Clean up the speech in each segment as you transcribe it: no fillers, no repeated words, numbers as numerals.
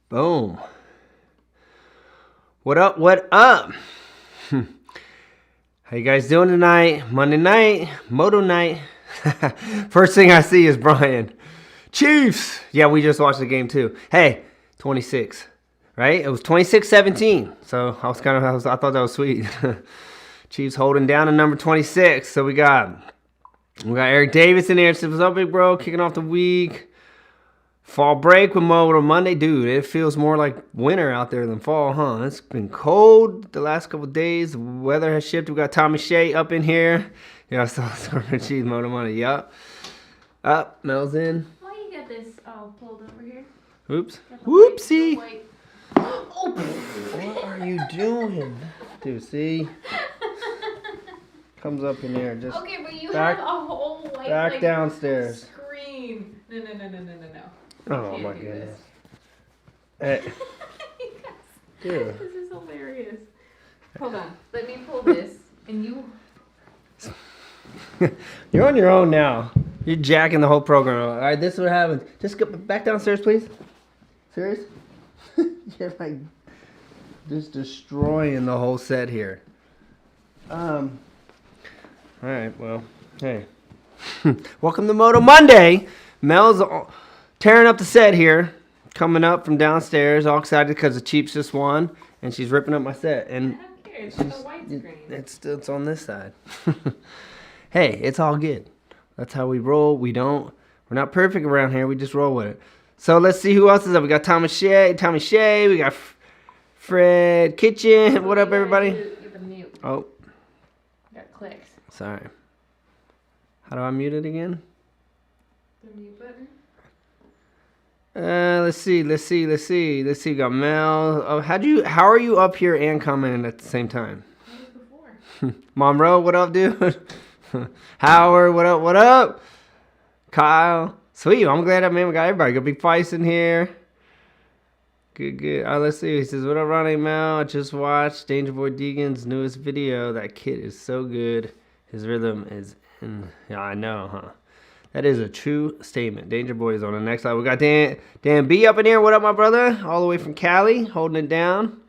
Boom. What up? What up? How you guys doing tonight? Monday night, Moto night. First thing I see is Brian. Chiefs. Yeah, we just watched the game too. Hey, 26, right? It was 26-17. So I thought that was sweet. Chiefs holding down to number 26. So we got Eric Davis in there. So what's up, big bro? Kicking off the week. Fall break with Moto Monday. Dude, it feels more like winter out there than fall, huh? It's been cold the last couple of days. The weather has shifted. We got Tommy Shea up in here. Yeah, I saw Scorpion Cheese Moto Monday. Yup. Up, Mel's in. Why you got this all pulled over here? Oops. Whoopsie. Oh. What are you doing? Dude, see? Comes up in there. Just okay, but you have a whole white back downstairs. Screen. No. Oh my goodness. Hey. Dude. This is hilarious. Hold on. Let me pull this and you. You're on your own now. You're jacking the whole program. All right, this is what happens. Just go back downstairs, please. Serious? You're like just destroying the whole set here. All right, well, hey. Welcome to Moto Monday. Mel's tearing up the set here, coming up from downstairs, all excited because the Chiefs just won, and she's ripping up my set. And I don't care. It's just a white screen. It's on this side. Hey, it's all good. That's how we roll. We're not perfect around here. We just roll with it. So let's see who else is up. We got Tommy Shea. We got Fred Kitchen. What up, everybody? You have a mute. Oh. Got clicks. Sorry. How do I mute it again? The mute button. Let's see. We got Mel. Oh, how are you up here and commenting at the same time? Before. Monroe, what up, dude? Howard, what up? Kyle. Sweet, I'm glad we got everybody. Got Big Feist in here. Good. Let's see. He says, what up, Ronnie Mel? I just watched Danger Boy Deegan's newest video. That kid is so good. His rhythm is in. Yeah, I know, huh? That is a true statement. Danger Boy is on the next level. We got Dan B up in here. What up, my brother? All the way from Cali, holding it down.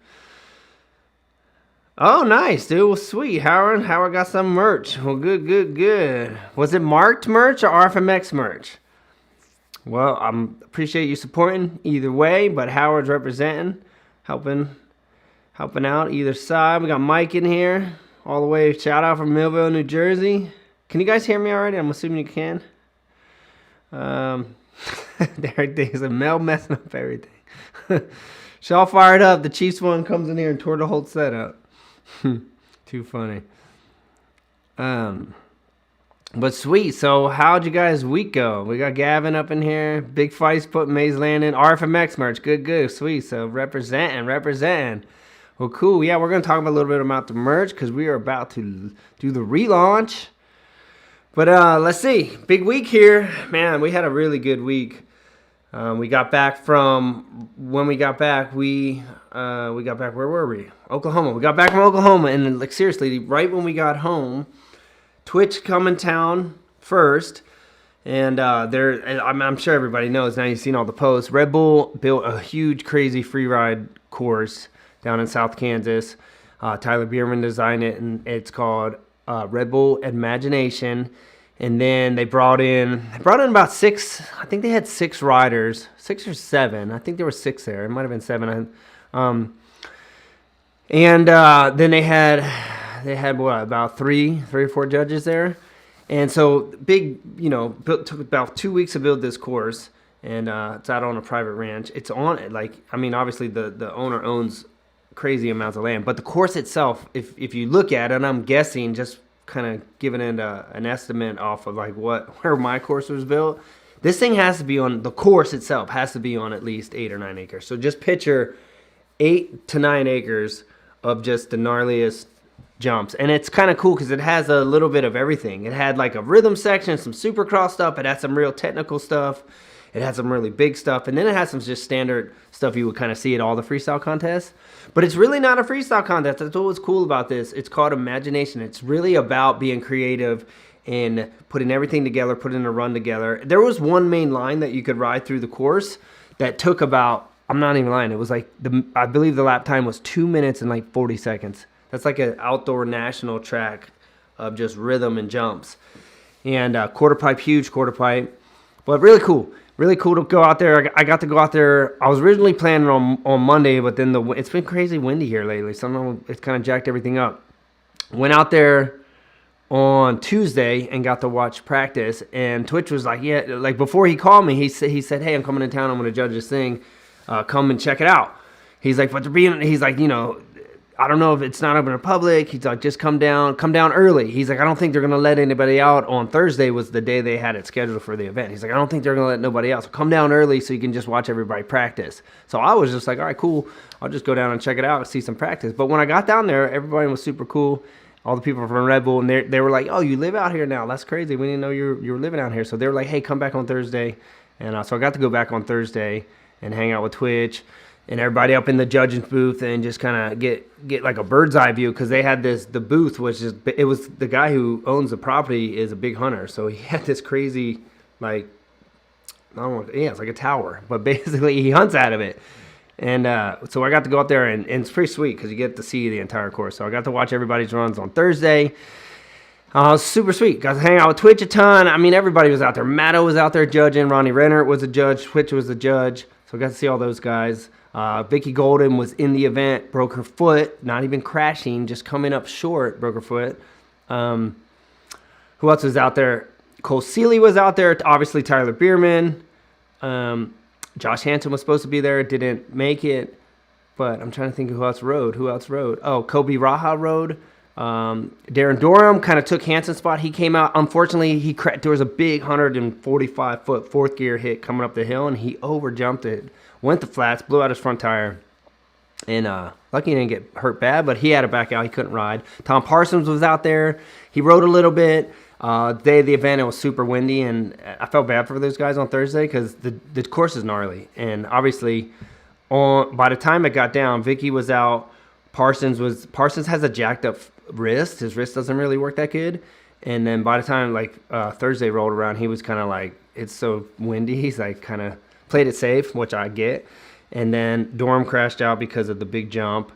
Oh, nice, dude. Well, sweet. Howard got some merch. Well, good. Was it marked merch or Rfmx merch? Well, I appreciate you supporting either way, but Howard's representing, helping out either side. We got Mike in here, all the way. Shout out from Millville, New Jersey. Can you guys hear me already? I'm assuming you can. Everything's a Mel messing up everything. She's all fired up. The Chiefs one comes in here and tore the whole set up. Too funny. But sweet. So how'd you guys' week go? We got Gavin up in here. Big Feist putting Maze Landing. Rfmx merch. Good. Sweet. So representing. Well, cool. Yeah, we're going to talk a little bit about the merch because we are about to do the relaunch. But let's see. Big week here. Man, we had a really good week. We got back from, when we got back, where were we? Oklahoma. We got back from Oklahoma, and like seriously, right when we got home, Twitch come in town first, and I'm sure everybody knows now. You've seen all the posts. Red Bull built a huge, crazy free ride course down in South Kansas. Tyler Biermann designed it, and it's called Red Bull Imagination. And then they brought in about 6. I think they had 6 riders, 6 or 7. I think there were 6 there. It might have been 7. And then they had what, about 3 or 4 judges there. And so big, took about 2 weeks to build this course, and it's out on a private ranch. It's on, obviously the owner owns crazy amounts of land, but the course itself, if you look at it, I'm guessing, just kind of giving it an estimate off of like where my course was built, this thing has to be on, the course itself has to be on at least 8 or 9 acres. So just picture 8 to 9 acres of just the gnarliest jumps. And it's kind of cool because it has a little bit of everything. It had like a rhythm section, some supercross stuff. It had some real technical stuff. It had some really big stuff. And then it had some just standard stuff you would kind of see at all the freestyle contests. But it's really not a freestyle contest. That's what was cool about this. It's called Imagination. It's really about being creative and putting everything together, putting a run together. There was one main line that you could ride through the course that took about I'm not even lying. It was like I believe the lap time was 2 minutes and like 40 seconds. That's like an outdoor national track of just rhythm and jumps. And quarter pipe, huge quarter pipe. But really cool. Really cool to go out there. I got to go out there. I was originally planning on Monday, but then it's been crazy windy here lately. So it's kind of jacked everything up. Went out there on Tuesday and got to watch practice. And Twitch was like, yeah, like before he called me, he said, hey, I'm coming in town. I'm going to judge this thing. Come and check it out. He's like, he's like, I don't know if it's not open to public. He's like, just come down early. He's like, I don't think they're going to let anybody out. On Thursday was the day they had it scheduled for the event. He's like, I don't think they're going to let nobody out. So come down early so you can just watch everybody practice. So I was just like, all right, cool. I'll just go down and check it out and see some practice. But when I got down there, everybody was super cool. All the people from Red Bull, and they were like, oh, you live out here now. That's crazy. We didn't know you were living out here. So they were like, hey, come back on Thursday. And so I got to go back on Thursday and hang out with Twitch and everybody up in the judging booth and just kind of get like a bird's eye view, because they had the booth, which is, it was the guy who owns the property is a big hunter. So he had this crazy, like, I don't know, yeah, it's like a tower, but basically he hunts out of it. And so I got to go out there, and it's pretty sweet because you get to see the entire course. So I got to watch everybody's runs on Thursday. Super sweet. Got to hang out with Twitch a ton. I mean, everybody was out there. Matto was out there judging. Ronnie Renner was a judge. Twitch was a judge. So I got to see all those guys. Vicky Golden was in the event, broke her foot, not even crashing, just coming up short, broke her foot. Who else was out there? Cole Seeley was out there. Obviously, Tyler Biermann. Josh Hansen was supposed to be there, didn't make it. But I'm trying to think of who else rode. Oh, Kobe Raha rode. Darren Durham kind of took Hansen's spot. He came out. Unfortunately, there was a big 145-foot fourth gear hit coming up the hill, and he overjumped it. Went to flats, blew out his front tire. And lucky he didn't get hurt bad, but he had to back out. He couldn't ride. Tom Parsons was out there. He rode a little bit. The day of the event, it was super windy, and I felt bad for those guys on Thursday because the course is gnarly. And obviously, by the time it got down, Vicky was out. Parsons has a jacked up wrist. His wrist doesn't really work that good. And then by the time Thursday rolled around, he was kind of like, it's so windy. He's like kind of played it safe, which I get. And then Dorm crashed out because of the big jump.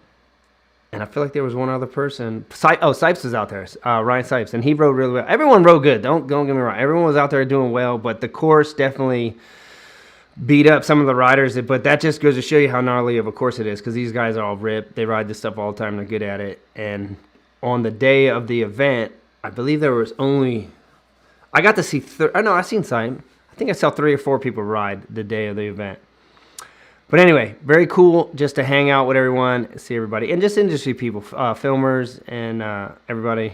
And I feel like there was one other person. Sipes was out there, Ryan Sipes, and he rode really well. Everyone rode good. Don't get me wrong. Everyone was out there doing well, but the course definitely beat up some of the riders. But that just goes to show you how gnarly of a course it is, because these guys are all ripped. They ride this stuff all the time. They're good at it. And on the day of the event, I believe there was only – I got to see – I seen Sipe. I think I saw 3 or 4 people ride the day of the event. But anyway, very cool just to hang out with everyone, see everybody, and just industry people, filmers and everybody,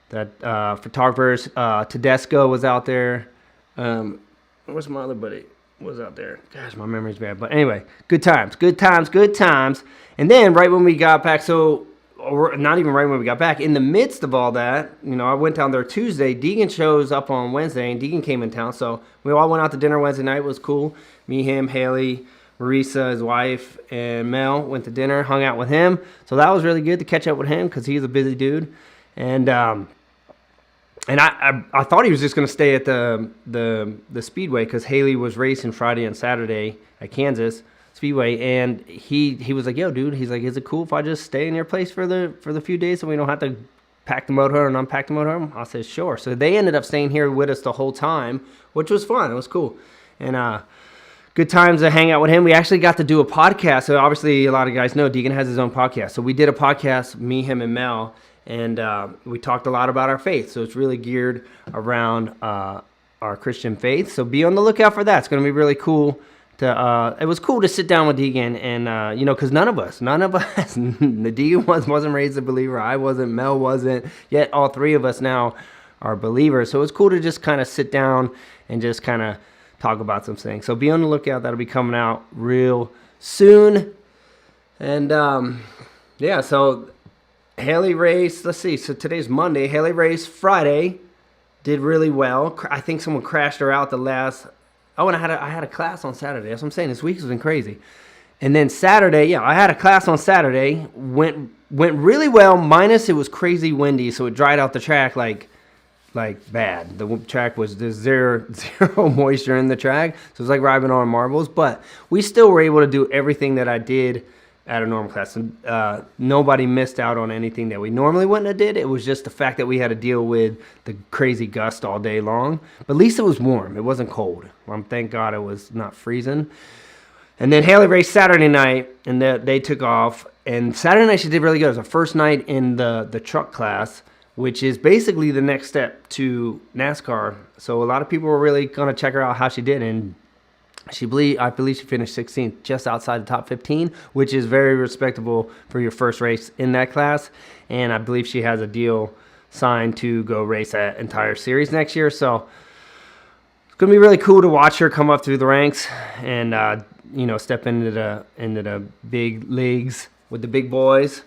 photographers. Tedesco was out there. Where's my other buddy? Was out there. Gosh, my memory's bad. But anyway, good times. And then right when we got back, or not even right when we got back, in the midst of all that, I went down there Tuesday. Deegan shows up on Wednesday, and Deegan came in town. So we all went out to dinner Wednesday night. It was cool. Me, him, Hayley, Marisa, his wife, and Mel went to dinner, hung out with him. So that was really good to catch up with him because he's a busy dude. And I thought he was just going to stay at the Speedway because Hayley was racing Friday and Saturday at Kansas Speedway. And he was like, yo, dude, he's like, is it cool if I just stay in your place for the few days so we don't have to pack the motorhome and unpack the motorhome? I said, sure. So they ended up staying here with us the whole time, which was fun. It was cool. And good times to hang out with him. We actually got to do a podcast. So obviously a lot of guys know Deegan has his own podcast. So we did a podcast, me, him, and Mel, and we talked a lot about our faith. So it's really geared around our Christian faith. So be on the lookout for that. It's going to be really cool. It was cool to sit down with Deegan and, because none of us, the Deegan wasn't raised a believer. I wasn't, Mel wasn't, yet all 3 of us now are believers. So it's cool to just kind of sit down and just kind of talk about some things. So be on the lookout. That'll be coming out real soon. And so Hayley raced, let's see, so today's Monday. Hayley raced Friday, did really well. I think someone crashed her out the last, and I had a class on Saturday. That's what I'm saying. This week has been crazy. And then Saturday, I had a class on Saturday, went really well, minus it was crazy windy, so it dried out the track like like bad. The track was there's zero moisture in the track, so it was like riding on marbles. But we still were able to do everything that I did at a normal class. And, nobody missed out on anything that we normally wouldn't have did. It was just the fact that we had to deal with the crazy gust all day long. But at least it was warm. It wasn't cold. Thank God it was not freezing. And then Hayley raced Saturday night, and they took off. And Saturday night she did really good. It was her first night in the truck class, which is basically the next step to NASCAR. So a lot of people were really going to check her out how she did. And I believe she finished 16th, just outside the top 15, which is very respectable for your first race in that class. And I believe she has a deal signed to go race that entire series next year. So it's going to be really cool to watch her come up through the ranks and step into the big leagues with the big boys.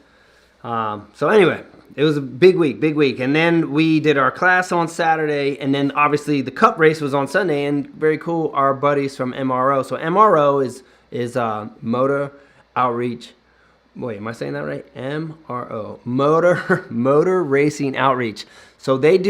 So anyway, it was a big week. And then we did our class on Saturday, and then obviously the cup race was on Sunday, and very cool, our buddies from MRO. So MRO is Motor Outreach. Wait, am I saying that right? MRO, Motor Racing Outreach. So they've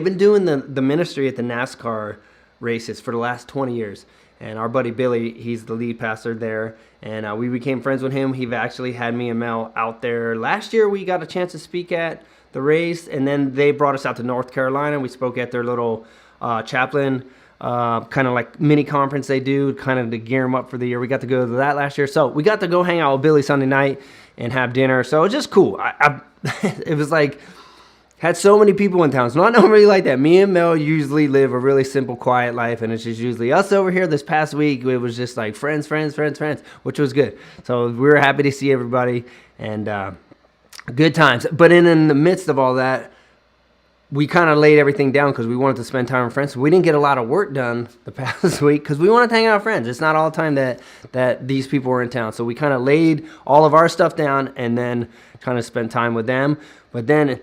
been doing the ministry at the NASCAR races for the last 20 years. And our buddy Billy, he's the lead pastor there. And we became friends with him. He actually had me and Mel out there. Last year, we got a chance to speak at the race. And then they brought us out to North Carolina. We spoke at their little chaplain, kind of like mini conference they do, kind of to gear them up for the year. We got to go to that last year. So we got to go hang out with Billy Sunday night and have dinner. So it was just cool. It was like... Had so many people in town. It's not normally like that. Me and Mel usually live a really simple, quiet life, and it's just usually us over here. This past week, it was just like friends, which was good. So we were happy to see everybody, and good times. But in the midst of all that, we kind of laid everything down because we wanted to spend time with friends. We didn't get a lot of work done the past week because we wanted to hang out with friends. It's not all the time that these people were in town. So we kind of laid all of our stuff down and then kind of spent time with them. But then...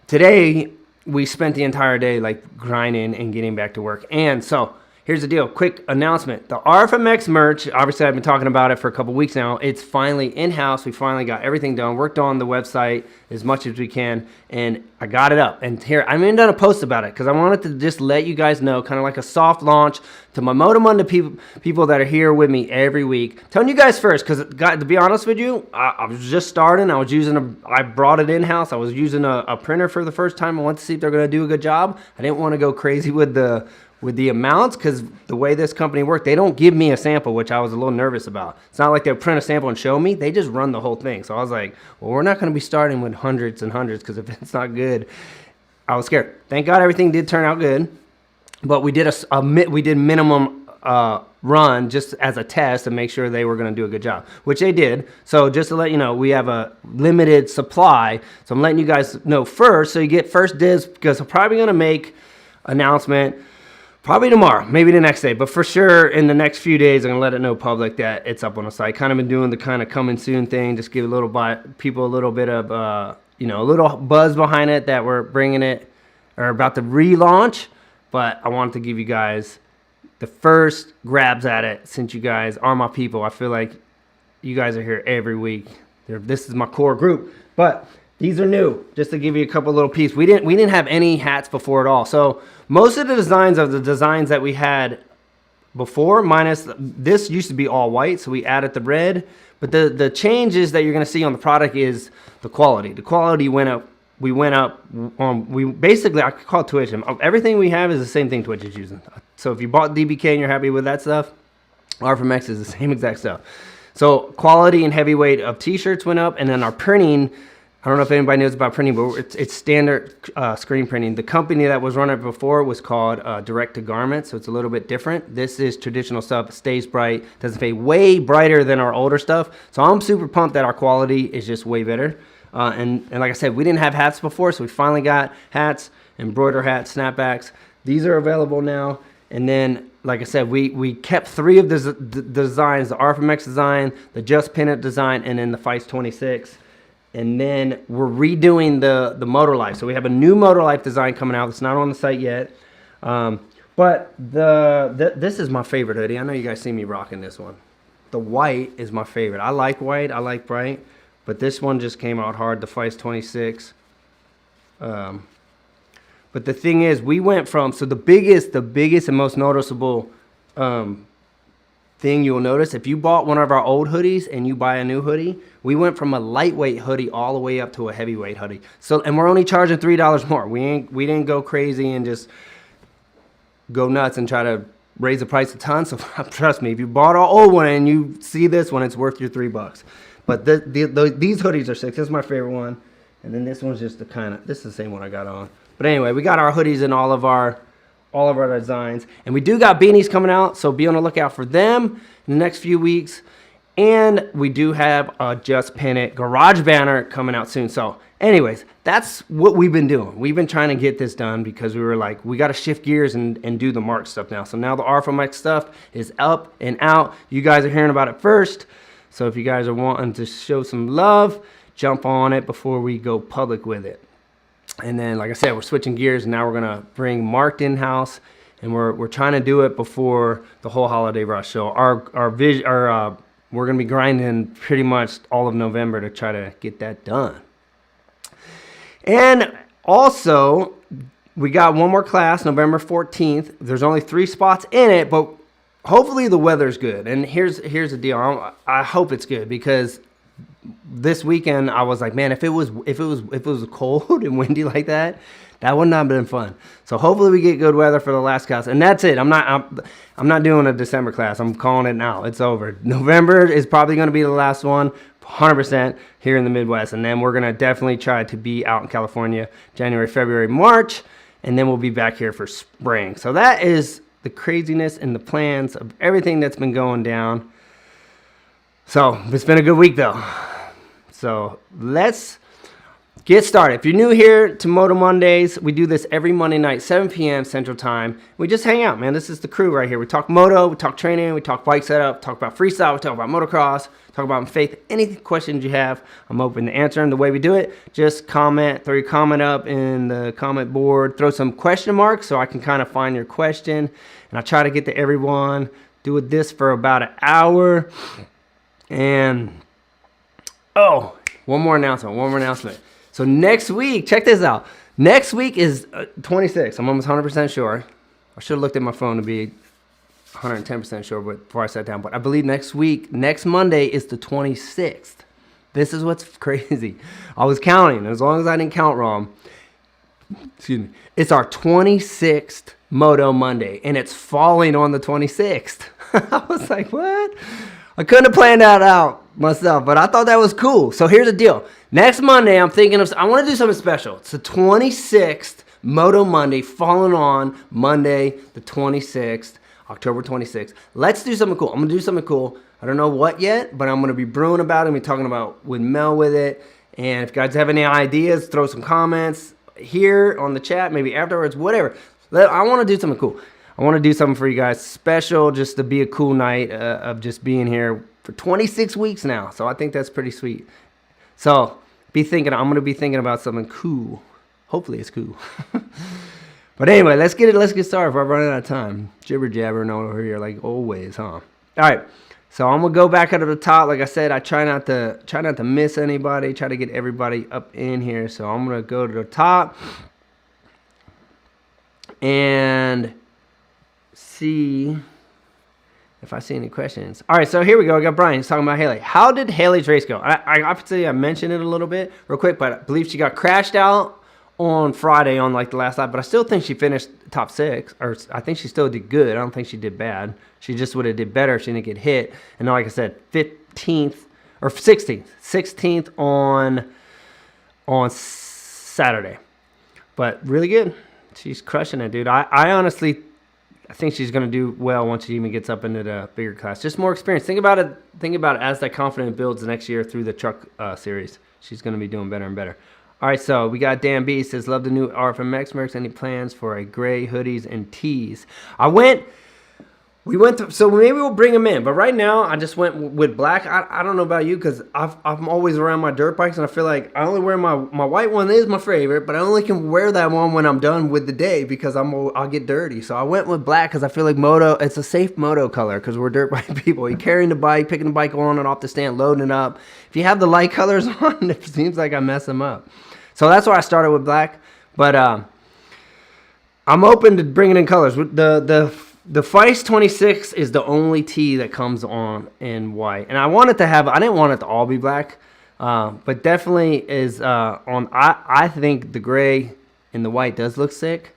Today, we spent the entire day like grinding and getting back to work. And so here's the deal. Quick announcement. The Rfmx merch, obviously I've been talking about it for a couple weeks now. It's finally in-house. We finally got everything done. Worked on the website as much as we can. And I got it up. And here, I haven't done a post about it because I wanted to just let you guys know, kind of like a soft launch to my Moto Monday people that are here with me every week. Telling you guys first, because to be honest with you, I was just starting. I brought it in-house. I was using a printer for the first time. I wanted to see if they're going to do a good job. I didn't want to go crazy with the amounts because the way this company worked, they don't give me a sample, which I was a little nervous about. It's not like they'll print a sample and show me. They just run the whole thing. So I was like, well, we're not going to be starting with hundreds and hundreds because if it's not good, I was scared. Thank God everything did turn out good. But we did we did minimum run just as a test to make sure they were going to do a good job, which they did. So just to let you know, we have a limited supply. So I'm letting you guys know first so you get first dibs because I'm probably going to make announcement probably tomorrow, maybe the next day, but for sure in the next few days, I'm going to let it know public that it's up on the site. Kind of been doing the kind of coming soon thing, just give people a little bit of, a little buzz behind it that we're bringing it or about to relaunch. But I wanted to give you guys the first grabs at it since you guys are my people. I feel like you guys are here every week. This is my core group, but these are new. Just to give you a couple little pieces. We didn't have any hats before at all. So most of the designs that we had before, minus this used to be all white, so we added the red. But the changes that you're going to see on the product is the quality. The quality went up. We went up. I could call it Twitch. Everything we have is the same thing Twitch is using. So if you bought DBK and you're happy with that stuff, Rfmx is the same exact stuff. So quality and heavyweight of t-shirts went up, and then our printing. I don't know if anybody knows about printing, but it's standard screen printing. The company that was running it before was called Direct to Garment, so it's a little bit different. This is traditional stuff. It stays bright, doesn't fade, way brighter than our older stuff. So I'm super pumped that our quality is just way better. And like I said, we didn't have hats before, so we finally got hats, embroider hats, snapbacks. These are available now. And then, like I said, we kept three of the designs, the Rfmx design, the Just Pin It design, and then the Feist 26. And then we're redoing the MOTOLIFE. So we have a new MOTOLIFE design coming out. It's not on the site yet. But this is my favorite hoodie. I know you guys see me rocking this one. The white is my favorite. I like white. I like bright. But this one just came out hard, the Feist 26. But the thing is, we went from, so the biggest and most noticeable thing you'll notice, if you bought one of our old hoodies and you buy a new hoodie, we went from a lightweight hoodie all the way up to a heavyweight hoodie. So, and we're only charging $3 more. We didn't go crazy and just go nuts and try to raise the price a ton. So trust me, if you bought our old one and you see this one, it's worth your $3. But these hoodies are sick. This is my favorite one. And then this one's just this is the same one I got on. But anyway, we got our hoodies in all of our designs. And we do got beanies coming out, so be on the lookout for them in the next few weeks. And we do have a Just Pin It garage banner coming out soon. So anyways, that's what we've been doing. We've been trying to get this done because we were like, we got to shift gears and do the Mark stuff now. So now the Rfmx stuff is up and out. You guys are hearing about it first. So if you guys are wanting to show some love, jump on it before we go public with it. And then, like I said, we're switching gears, and now we're gonna bring Marked in-house, and we're trying to do it before the whole holiday rush. So we're gonna be grinding pretty much all of November to try to get that done. And also, we got one more class, November 14th. There's only 3 spots in it, but hopefully the weather's good. And here's the deal. I hope it's good, because this weekend I was like, man, if it was cold and windy like that would not have been fun. So hopefully we get good weather for the last class, and that's it. I'm not doing a December class. I'm calling it now. It's over. November is probably going to be the last one, 100% here in the Midwest, and then we're going to definitely try to be out in California January, February, March, and then we'll be back here for spring. So that is the craziness and the plans of everything that's been going down. So it's been a good week though. So let's get started. If you're new here to Moto Mondays, we do this every Monday night, 7 p.m. Central Time. We just hang out, man. This is the crew right here. We talk moto, we talk training, we talk bike setup, talk about freestyle, we talk about motocross, talk about faith. Any questions you have, I'm open to answering. The way we do it, just comment, throw your comment up in the comment board, throw some question marks so I can kind of find your question, and I try to get to everyone. Do this for about an hour. And one more announcement. So next week, check this out. Next week is 26. I'm almost 100% sure. I should have looked at my phone to be 110% sure before I sat down. But I believe next Monday is the 26th. This is what's crazy. I was counting. As long as I didn't count wrong. Excuse me. It's our 26th Moto Monday. And it's falling on the 26th. I was like, what? I couldn't have planned that out myself, but I thought that was cool. So here's the deal. Next Monday, I want to do something special. It's the 26th Moto Monday, falling on Monday, the 26th, October 26th. Let's do something cool. I'm going to do something cool. I don't know what yet, but I'm going to be brewing about it. I'm going to be talking about with Mel with it. And if you guys have any ideas, throw some comments here on the chat, maybe afterwards, whatever. I want to do something cool. I want to do something for you guys special, just to be a cool night of just being here for 26 weeks now. So I think that's pretty sweet. So I'm going to be thinking about something cool. Hopefully it's cool. But anyway, let's get started before I'm running out of time. Jibber jabbering over here like always, huh? All right. So I'm going to go back up to the top. Like I said, I try not to miss anybody, try to get everybody up in here. So I'm going to go to the top and see if I see any questions. All right, so here we go. I got Brian. He's talking about Hayley. How did Hayley's race go? I mentioned it a little bit real quick, but I believe she got crashed out on Friday on like the last lap, but I still think she finished top 6, or I think she still did good. I don't think she did bad. She just would have did better if she didn't get hit. And like I said, 15th or 16th on Saturday. But really good. She's crushing it, dude. I honestly think she's going to do well once she even gets up into the bigger class. Just more experience. Think about it as that confidence builds the next year through the truck series. She's going to be doing better and better. All right, so we got Dan B. Says, love the new Rfmx merch. Any plans for a gray hoodies and tees? So maybe we'll bring them in. But right now, I just went with black. I don't know about you, because I'm always around my dirt bikes, and I feel like I only wear my white one is my favorite, but I only can wear that one when I'm done with the day, because I'll get dirty. So I went with black because I feel like moto, it's a safe moto color, because we're dirt bike people. You're carrying the bike, picking the bike on and off the stand, loading it up. If you have the light colors on, it seems like I mess them up. So that's why I started with black. But I'm open to bringing in colors. The Feist 26 is the only tee that comes on in white, and I didn't want it to all be black, but definitely is on. I think the gray and the white does look sick,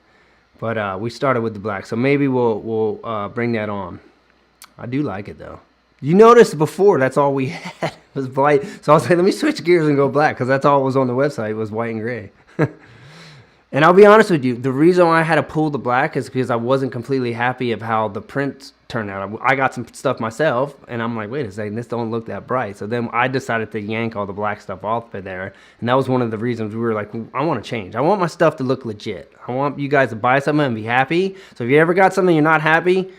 but we started with the black, so maybe we'll bring that on. I do like it though. You noticed before that's all we had was white, so I was like, let me switch gears and go black because that's all was on the website was white and gray. And I'll be honest with you, the reason why I had to pull the black is because I wasn't completely happy of how the print turned out. I got some stuff myself, and I'm like, wait a second, this don't look that bright. So then I decided to yank all the black stuff off of there, and that was one of the reasons we were like, I want to change. I want my stuff to look legit. I want you guys to buy something and be happy. So if you ever got something you're not happy,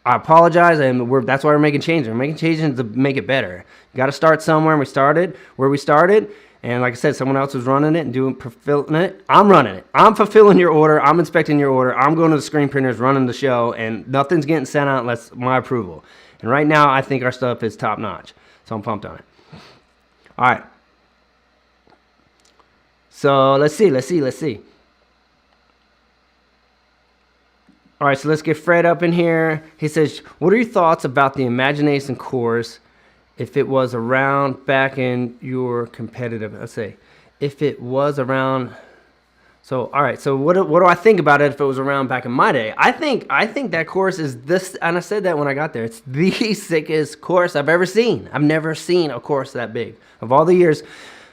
I apologize, and that's why we're making changes. We're making changes to make it better. You got to start somewhere, and we started where we started. And like I said, someone else was running it and fulfilling it. I'm running it. I'm fulfilling your order. I'm inspecting your order. I'm going to the screen printers, running the show, and nothing's getting sent out unless my approval. And right now, I think our stuff is top notch. So I'm pumped on it. All right. So let's see. All right, so let's get Fred up in here. He says, what are your thoughts about the Imagination course if it was around back in your competitive, let's say, if it was around, so, all right, so what do I think about it if it was around back in my day? I think that course is this, and I said that when I got there, it's the sickest course I've ever seen. I've never seen a course that big. Of all the years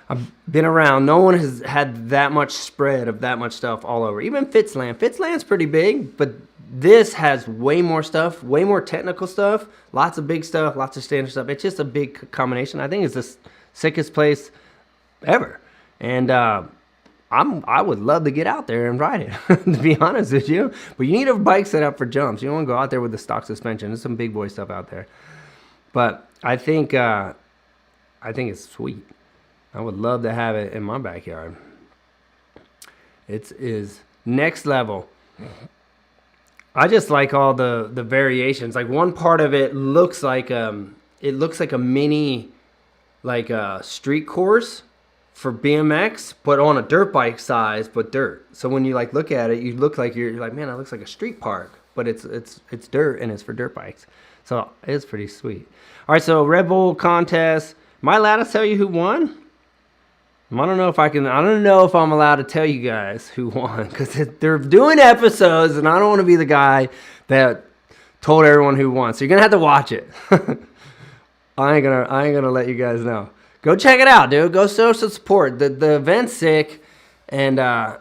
I've been around, no one has had that much spread of that much stuff all over. Even Fitzland. Fitzland's pretty big, but this has way more stuff, way more technical stuff, lots of big stuff, lots of standard stuff. It's just a big combination. I think it's the sickest place ever. And I would love to get out there and ride it, to be honest with you. But you need a bike set up for jumps. You don't want to go out there with the stock suspension. There's some big boy stuff out there. But I think it's sweet. I would love to have it in my backyard. It is next level. I just like all the variations. Like one part of it looks like a mini street course for BMX, but on a dirt bike size, but dirt. So when you like look at it, you look like you're like, man, that looks like a street park, but it's dirt and it's for dirt bikes. So it's pretty sweet. All right, so Red Bull contest. Am I allowed to tell you who won? I don't know if I'm allowed to tell you guys who won because they're doing episodes and I don't want to be the guy that told everyone who won. So you're gonna have to watch it. I ain't gonna let you guys know. Go check it out, dude. Go show some support. The event's sick, and I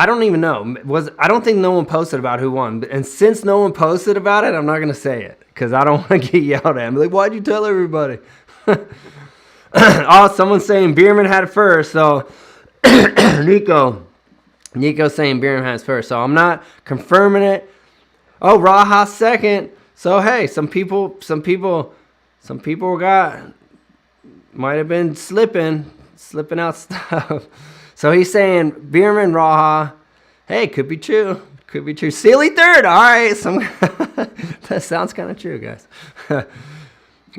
don't even know. I don't think no one posted about who won. And since no one posted about it, I'm not gonna say it because I don't want to get yelled at. I'm like, why'd you tell everybody? Oh, someone's saying Biermann had it first, so Nico's saying Biermann has first, so I'm not confirming it. Oh, Raha second. So hey, some people might have been slipping out stuff. So he's saying Biermann, Raha. Hey, could be true. Sealy third. All right, that sounds kind of true, guys. All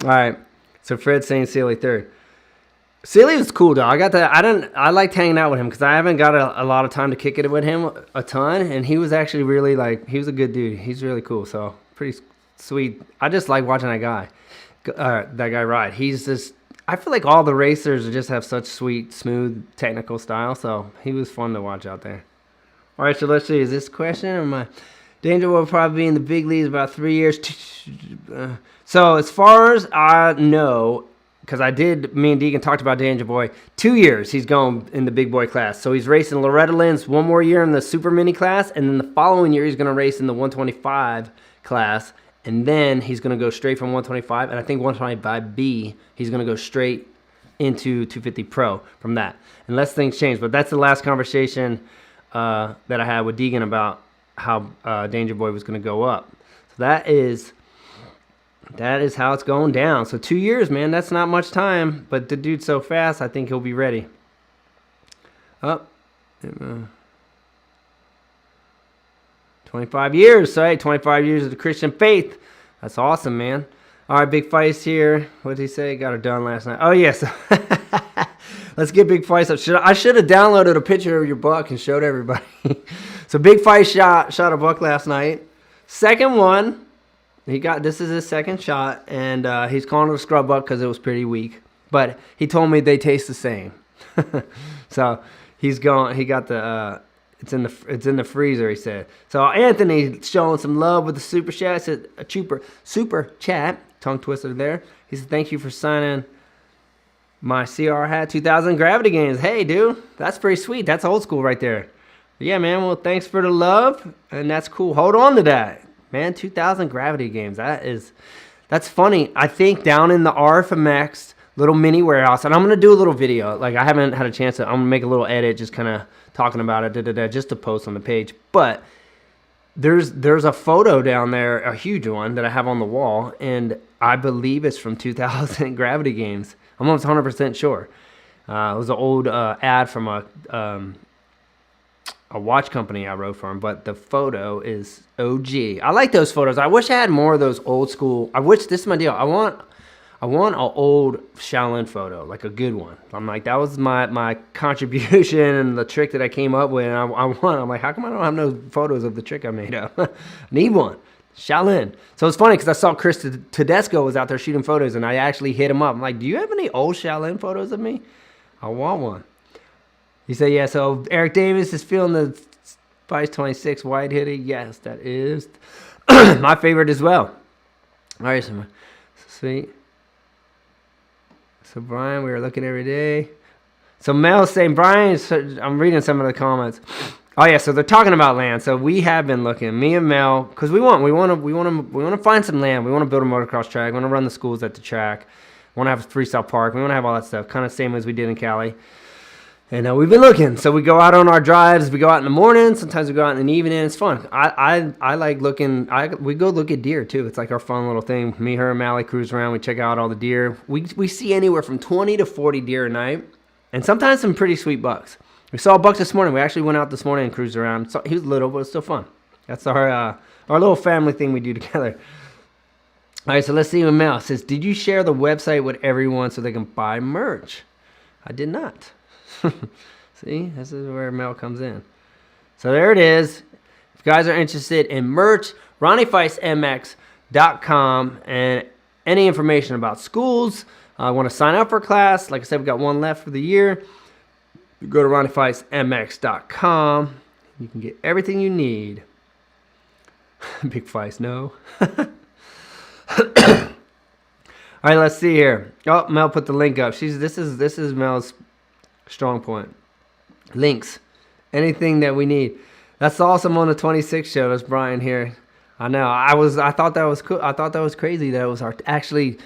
right. So Fred's saying Sealy third. Sealy was cool, though. I liked hanging out with him because I haven't got a lot of time to kick it with him a ton, and he was actually really he was a good dude. He's really cool, so pretty sweet. I just like watching that guy ride. He's just, I feel like all the racers just have such sweet, smooth, technical style, so he was fun to watch out there. All right, so let's see. Is this question or my Danger will probably be in the big leagues about 3 years. So as far as I know, because me and Deegan talked about Danger Boy, 2 years he's going in the big boy class. So he's racing Loretta Lynn's one more year in the super mini class, and then the following year he's going to race in the 125 class, and then he's going to go straight from 125, and I think 125B, he's going to go straight into 250 Pro from that, unless things change. But that's the last conversation that I had with Deegan about how Danger Boy was going to go up. So that is how it's going down. So 2 years, man, that's not much time. But the dude's so fast, I think he'll be ready. 25 years. So, hey, 25 years of the Christian faith. That's awesome, man. All right, Big Feist here. What did he say? Got her done last night. Oh, yes. Let's get Big Feist up. I should have downloaded a picture of your buck and showed everybody. So Big Feist shot a buck last night. Second one, this is his second shot, and he's calling it a scrub buck because it was pretty weak. But he told me they taste the same. So he got the it's in the freezer, he said. So Anthony showing some love with the super chat. Said a super chat, tongue twister there. He said thank you for signing my CR hat 2000 Gravity Games. Hey dude, that's pretty sweet. That's old school right there. Yeah man, well thanks for the love, and that's cool. Hold on to that, man. 2000 Gravity Games. That's funny. I think down in the Rfmx little mini warehouse, and I'm gonna do a little video. Like I haven't had a chance to. I'm gonna make a little edit, just kind of talking about it, just to post on the page. But there's a photo down there, a huge one that I have on the wall, and I believe it's from 2000 Gravity Games. I'm almost 100% sure. It was an old ad from a watch company I wrote for him, but the photo is OG. I like those photos. I wish I had more of those old school. This is my deal. I want an old Shaolin photo, like a good one. I'm like, that was my contribution and the trick that I came up with. And I'm like, how come I don't have no photos of the trick I made up? I need one. Shaolin. So it's funny because I saw Chris Tedesco was out there shooting photos, and I actually hit him up. I'm like, do you have any old Shaolin photos of me? I want one. He said, yeah, so Eric Davis is feeling the Spice 26 white hoodie. Yes, that is my favorite as well. All right, so sweet. So Brian, we were looking every day. So Mel's saying, Brian, I'm reading some of the comments. Oh yeah, so they're talking about land. So we have been looking, me and Mel, because we want to find some land. We want to build a motocross track. We want to run the schools at the track. We want to have a freestyle park. We want to have all that stuff, kind of same as we did in Cali. And we've been looking. So we go out on our drives. We go out in the morning. Sometimes we go out in the evening. It's fun. I like looking. We go look at deer too. It's like our fun little thing. Me, her, and Mally cruise around. We check out all the deer. We see anywhere from 20 to 40 deer a night, and sometimes some pretty sweet bucks. We saw a buck this morning. We actually went out this morning and cruised around. So he was little, but it's still fun. That's our little family thing we do together. All right, so let's see what Mel says. Did you share the website with everyone so they can buy merch? I did not. See, this is where Mel comes in. So there it is. If you guys are interested in merch, RonnieFaisstMX.com, and any information about schools, want to sign up for a class. Like I said, we got one left for the year. You go to RonnieFaisstMX.com. You can get everything you need. Big Feist, no. All right, let's see here. Oh, Mel put the link up. This is Mel's strong point. Links. Anything that we need. That's awesome on the 26th show. That's Brian here. I know. I thought that was cool. I thought that was crazy that it was actually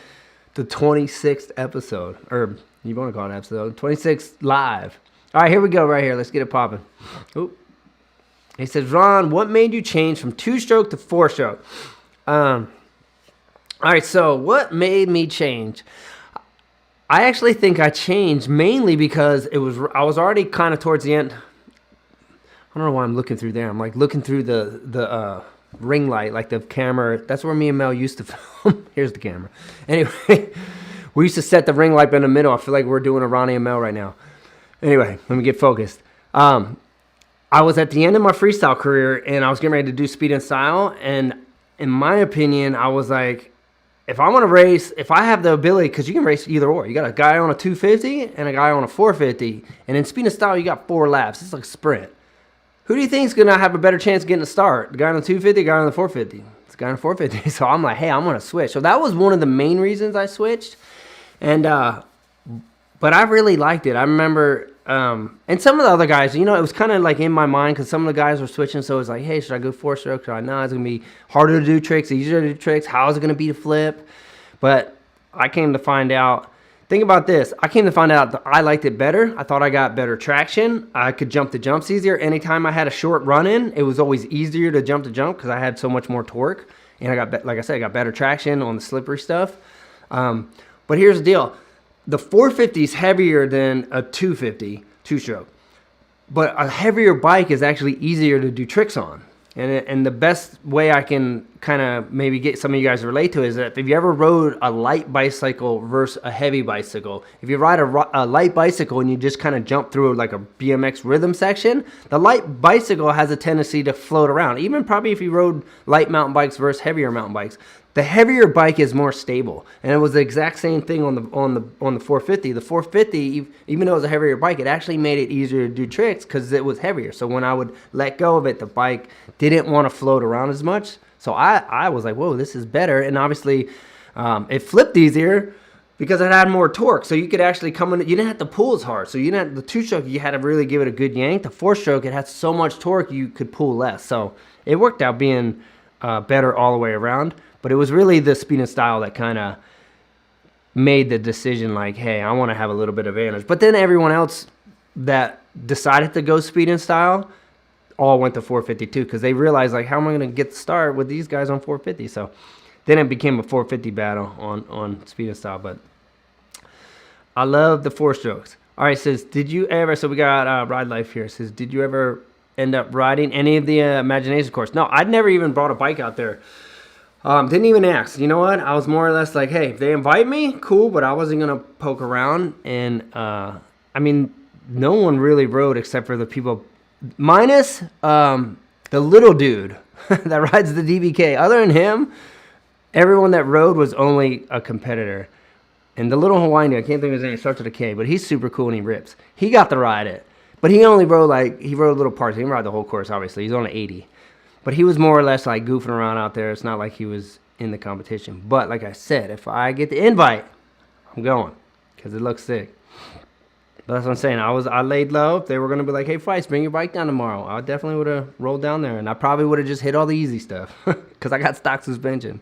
the 26th episode. Or you want to call it episode. 26th live. All right, here we go right here. Let's get it popping. Oop. He says, Ron, what made you change from 2-stroke to 4-stroke? All right, so what made me change? I actually think I changed mainly because I was already kind of towards the end. I don't know why I'm looking through there. I'm like looking through the ring light, like the camera. That's where me and Mel used to film. Here's the camera. Anyway, we used to set the ring light in the middle. I feel like we're doing a Ronnie and Mel right now. Anyway, let me get focused. I was at the end of my freestyle career, and I was getting ready to do speed and style. And in my opinion, I was like, if I want to race, if I have the ability, because you can race either or. You got a guy on a 250 and a guy on a 450. And in speed and style, you got 4 laps. It's like a sprint. Who do you think is going to have a better chance of getting a start? The guy on the 250, the guy on the 450? It's the guy on the 450. So I'm like, hey, I'm going to switch. So that was one of the main reasons I switched. And, but I really liked it. I remember, and some of the other guys, it was kind of like in my mind because some of the guys were switching. So it was like, hey, should I go 4-stroke? Should I not? It's going to be harder to do tricks, easier to do tricks. How is it going to be to flip? But I came to find out, think about this. I came to find out that I liked it better. I thought I got better traction. I could jump the jumps easier. Anytime I had a short run in, it was always easier to jump the jump because I had so much more torque. And I got, like I said, I got better traction on the slippery stuff. But here's the deal. The 450 is heavier than a 250 2-stroke. But a heavier bike is actually easier to do tricks on. And the best way I can kind of maybe get some of you guys to relate to is that if you ever rode a light bicycle versus a heavy bicycle, if you ride a light bicycle and you just kind of jump through like a BMX rhythm section, the light bicycle has a tendency to float around. Even probably if you rode light mountain bikes versus heavier mountain bikes, the heavier bike is more stable. And it was the exact same thing on the 450. The 450, even though it was a heavier bike, it actually made it easier to do tricks because it was heavier. So when I would let go of it, the bike didn't want to float around as much. So I was like, whoa, this is better. And obviously it flipped easier because it had more torque. So you could actually come in, you didn't have to pull as hard. So you didn't have, the 2-stroke, you had to really give it a good yank. The 4-stroke, it had so much torque, you could pull less. So it worked out being better all the way around. But it was really the speed and style that kind of made the decision like, hey, I want to have a little bit of advantage. But then everyone else that decided to go speed and style all went to 452 because they realized, like, how am I going to get the start with these guys on 450? So then it became a 450 battle on speed and style. But I love the 4-strokes. All right, says, did you ever, so we got Ride Life here, says, did you ever end up riding any of the Imagination course? No, I'd never even brought a bike out there. Didn't even ask. You know what? I was more or less like, hey, if they invite me, cool, but I wasn't going to poke around. And, I mean, no one really rode except for the people, minus the little dude that rides the DBK. Other than him, everyone that rode was only a competitor. And the little Hawaiian dude, I can't think of his name, it starts with a K, but he's super cool and he rips. He got to ride it. But he only rode, he rode little parts. He didn't ride the whole course, obviously. He's on an 80. But he was more or less like goofing around out there. It's not like he was in the competition. But like I said, if I get the invite, I'm going because it looks sick. But that's what I'm saying. I laid low. If they were going to be like, hey, Feist, bring your bike down tomorrow, I definitely would have rolled down there. And I probably would have just hit all the easy stuff because I got stock suspension.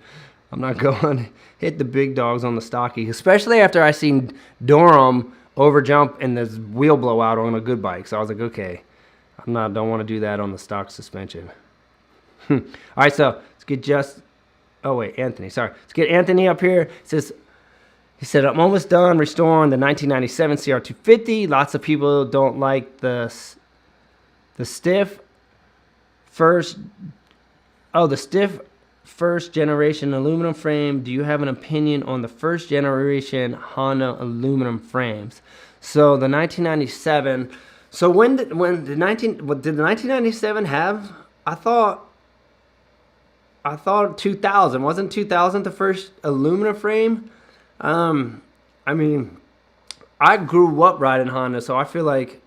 I'm not going to hit the big dogs on the stocky, especially after I seen Durham overjump and this wheel blowout on a good bike. So I was like, okay, don't want to do that on the stock suspension. All right, so let's get Anthony. Sorry. Let's get Anthony up here. He said, I'm almost done restoring the 1997 CR250. Lots of people don't like the stiff first generation aluminum frame. Do you have an opinion on the first generation Honda aluminum frames? So the 1997. So did the 1997 have? I thought 2000. Wasn't 2000 the first aluminum frame? I mean, I grew up riding Honda, so I feel like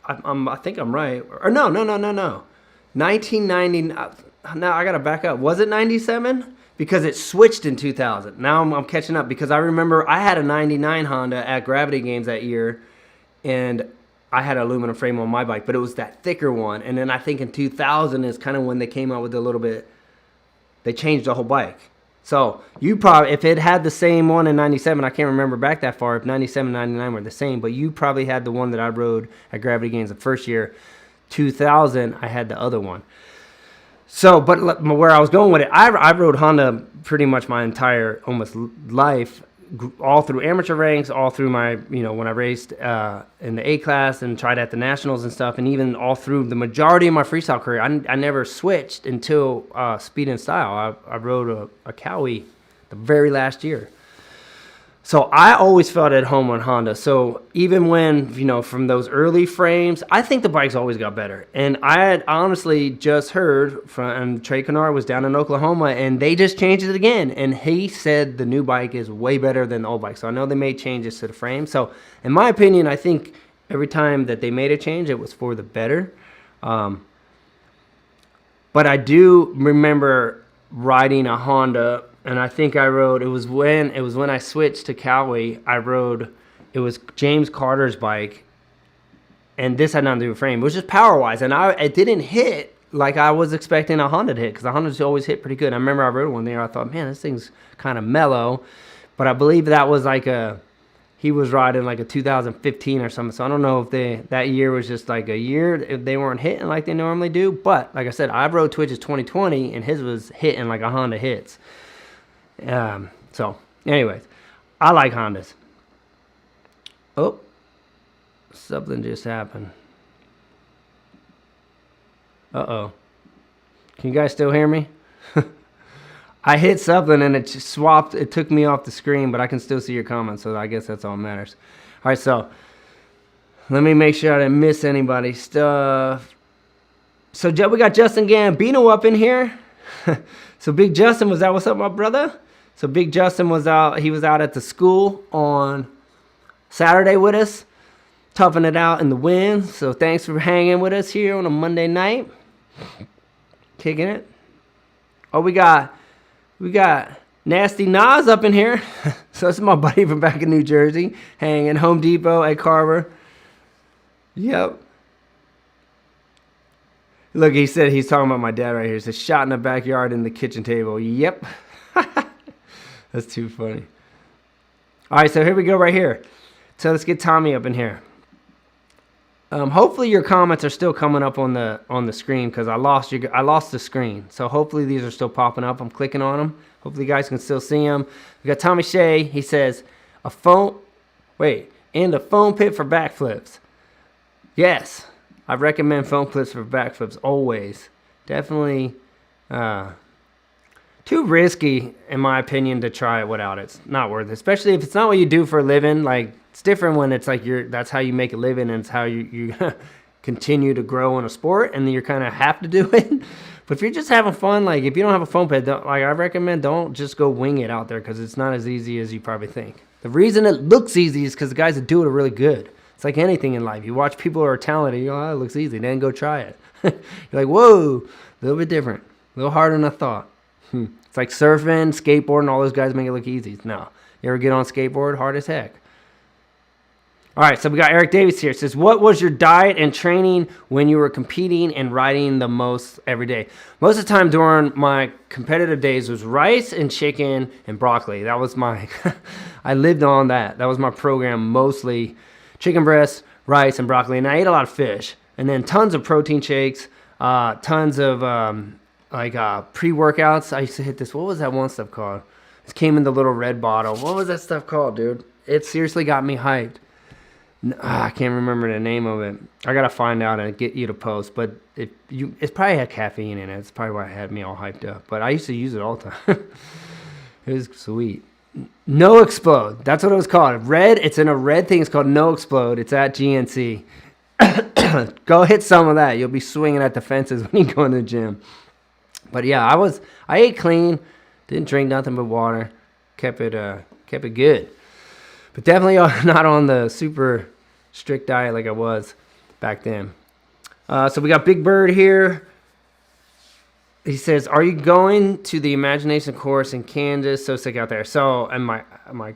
I think I'm right. Or no. 1990. Now I gotta back up. Was it 97? Because it switched in 2000. Now I'm catching up because I remember I had a 99 Honda at Gravity Games that year, and I had an aluminum frame on my bike, but it was that thicker one. And then I think in 2000 is kind of when they came out with a little bit. They changed the whole bike. So you probably, if it had the same one in 97, I can't remember back that far, if 97 and 99 were the same, but you probably had the one that I rode at Gravity Games the first year. 2000, I had the other one. So, but where I was going with it, I rode Honda pretty much my entire almost life, all through amateur ranks, all through my, when I raced in the A class and tried at the nationals and stuff, and even all through the majority of my freestyle career. I never switched until speed and style. I rode a Cowie the very last year. So I always felt at home on Honda. So even when, from those early frames, I think the bikes always got better. And I had honestly just heard from Trey Kennard was down in Oklahoma, and they just changed it again. And he said the new bike is way better than the old bike. So I know they made changes to the frame. So in my opinion, I think every time that they made a change, it was for the better. But I do remember riding a Honda. And I think I rode, it was when I switched to Cowie, it was James Carter's bike, and this had nothing to do with frame. It was just power-wise, and it didn't hit like I was expecting a Honda to hit, because the Hondas always hit pretty good. I remember I rode one there, I thought, man, this thing's kind of mellow, but I believe that was he was riding like a 2015 or something, so I don't know if that year was just like a year, if they weren't hitting like they normally do, but like I said, I rode Twitch's 2020, and his was hitting like a Honda hits. So anyways, I like Hondas. Oh, something just happened. Uh-oh. Can you guys still hear me? I hit something and it just swapped. It took me off the screen, but I can still see your comments, so I guess that's all that matters. All right, so let me make sure I didn't miss anybody stuff. So we got Justin Gambino up in here. So Big Justin was out. What's up, my brother? So Big Justin was out. He was out at the school on Saturday with us, toughing it out in the wind. So thanks for hanging with us here on a Monday night. Kicking it. Oh, we got Nasty Nas up in here. So this is my buddy from back in New Jersey, hanging Home Depot at Carver. Yep. Look, he said he's talking about my dad right here. He says, shot in the backyard in the kitchen table. Yep. That's too funny. All right, so here we go right here. So let's get Tommy up in here. Hopefully your comments are still coming up on the screen because I lost the screen. So hopefully these are still popping up. I'm clicking on them. Hopefully you guys can still see them. We got Tommy Shea. He says and a foam pit for backflips. Yes, I recommend foam pits for backflips always. Definitely too risky in my opinion to try it without it. It's not worth it, especially if it's not what you do for a living. Like, it's different when it's like that's how you make a living and it's how you continue to grow in a sport, and then you kind of have to do it. But if you're just having fun, like if you don't have a foam pit, I recommend don't just go wing it out there because it's not as easy as you probably think. The reason it looks easy is because the guys that do it are really good. It's like anything in life. You watch people who are talented, you go, oh, it looks easy. Then go try it. You're like, whoa, a little bit different. A little harder than I thought. It's like surfing, skateboarding, all those guys make it look easy. No. You ever get on skateboard? Hard as heck. All right, so we got Eric Davis here. It says, what was your diet and training when you were competing and riding the most every day? Most of the time during my competitive days was rice and chicken and broccoli. That was my, I lived on that. That was my program, mostly chicken breast, rice, and broccoli. And I ate a lot of fish. And then tons of protein shakes, tons of pre-workouts. I used to hit this, what was that one stuff called? It came in the little red bottle. What was that stuff called, dude? It seriously got me hyped. I can't remember the name of it. I gotta find out and get you to post. But it's probably had caffeine in it. It's probably why it had me all hyped up. But I used to use it all the time. It was sweet. No Explode. That's what it was called. Red. It's in a red thing. It's called No Explode. It's at GNC. Go hit some of that. You'll be swinging at the fences when you go in the gym. But yeah, I ate clean. Didn't drink nothing but water. Kept it good. But definitely not on the super strict diet like I was back then. So we got Big Bird here. He says, are you going to the Imagination course in Kansas? So sick out there. So am I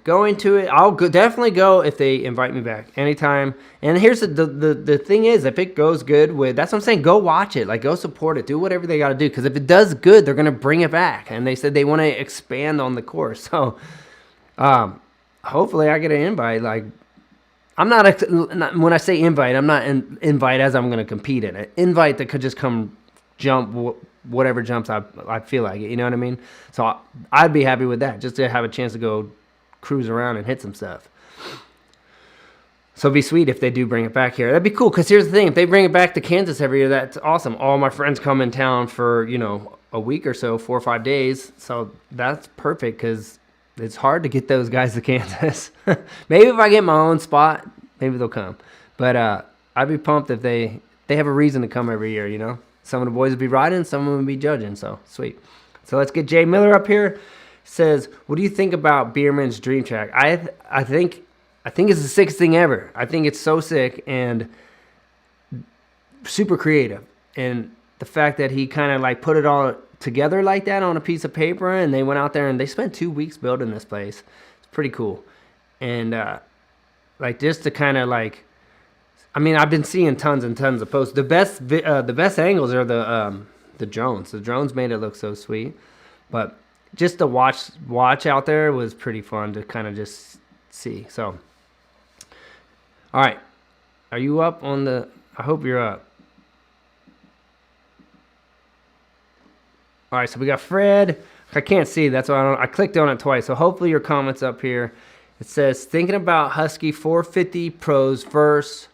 going to it? I'll definitely go if they invite me back anytime. And here's the thing is, if it goes good that's what I'm saying. Go watch it. Like, go support it. Do whatever they got to do. Because if it does good, they're going to bring it back. And they said they want to expand on the course. So hopefully I get an invite. Like, I'm not when I say invite, I'm not invite as I'm going to compete in it. Invite that could just come jump whatever jumps I feel like it. You know what I mean? So I'd be happy with that, just to have a chance to go cruise around and hit some stuff. So it'd be sweet if they do bring it back here. That'd be cool, because here's the thing. If they bring it back to Kansas every year, that's awesome. All my friends come in town for, a week or so, 4 or 5 days. So that's perfect, because it's hard to get those guys to Kansas. Maybe if I get my own spot, maybe they'll come. But I'd be pumped if they have a reason to come every year, Some of the boys would be riding, some of them would be judging. So, sweet. So let's get Jay Miller up here. Says, what do you think about Biermann's Dream Track? I think it's the sickest thing ever. I think it's so sick and super creative. And the fact that he kind of like put it all together like that on a piece of paper, and they went out there and they spent 2 weeks building this place. It's pretty cool. And just to kind of like, I've been seeing tons and tons of posts. The best angles are the drones. The drones made it look so sweet. But just to watch out there was pretty fun to kind of just see. So, all right. Are you up on the... I hope you're up. All right, so we got Fred. I can't see. That's why I clicked on it twice. So hopefully your comment's up here. It says, thinking about Husky 450 Pros versus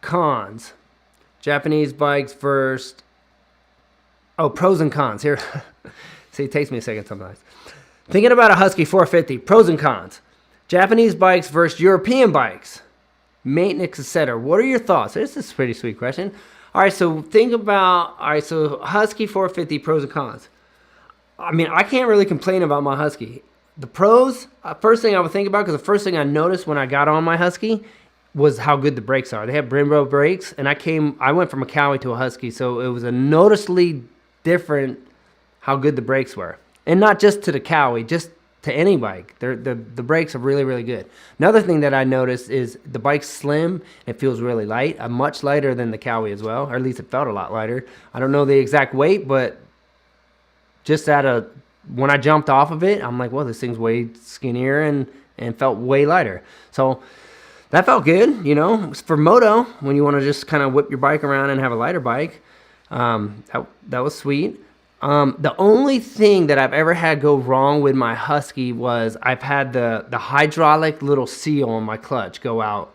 cons. Japanese bikes versus Oh, pros and cons here. See, it takes me a second sometimes. Thinking about a Husky 450, pros and cons. Japanese bikes versus European bikes. Maintenance, etc. What are your thoughts? This is a pretty sweet question. All right, so so Husky 450, pros and cons. I mean, I can't really complain about my Husky. The pros, first thing I would think about, because the first thing I noticed when I got on my Husky was how good the brakes are. They have Brembo brakes, and I went from a Cowie to a Husky, so it was a noticeably different how good the brakes were. And not just to the Cowie, just to any bike. The brakes are really, really good. Another thing that I noticed is the bike's slim. It feels really light, much lighter than the Cowie as well, or at least it felt a lot lighter. I don't know the exact weight, but just when I jumped off of it, I'm like, well, this thing's way skinnier and felt way lighter. So that felt good, you know. For moto, when you want to just kind of whip your bike around and have a lighter bike, that was sweet. The only thing that I've ever had go wrong with my Husky was I've had the hydraulic little seal on my clutch go out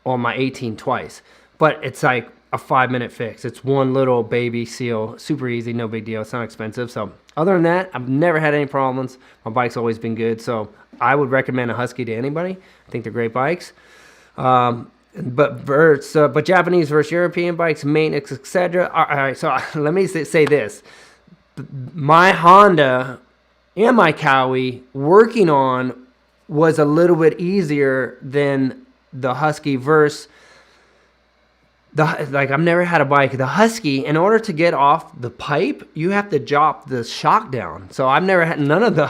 on my 18 twice. But it's like a 5-minute fix. It's one little baby seal, super easy, no big deal. It's not expensive. So other than that, I've never had any problems. My bike's always been good. So I would recommend a Husky to anybody. I think they're great bikes. But Japanese versus European bikes, maintenance, etc. All right, so let me say this. My Honda and my Cowie working on was a little bit easier than the Husky versus I've never had a bike. The Husky, in order to get off the pipe, you have to drop the shock down. So I've never had none of the,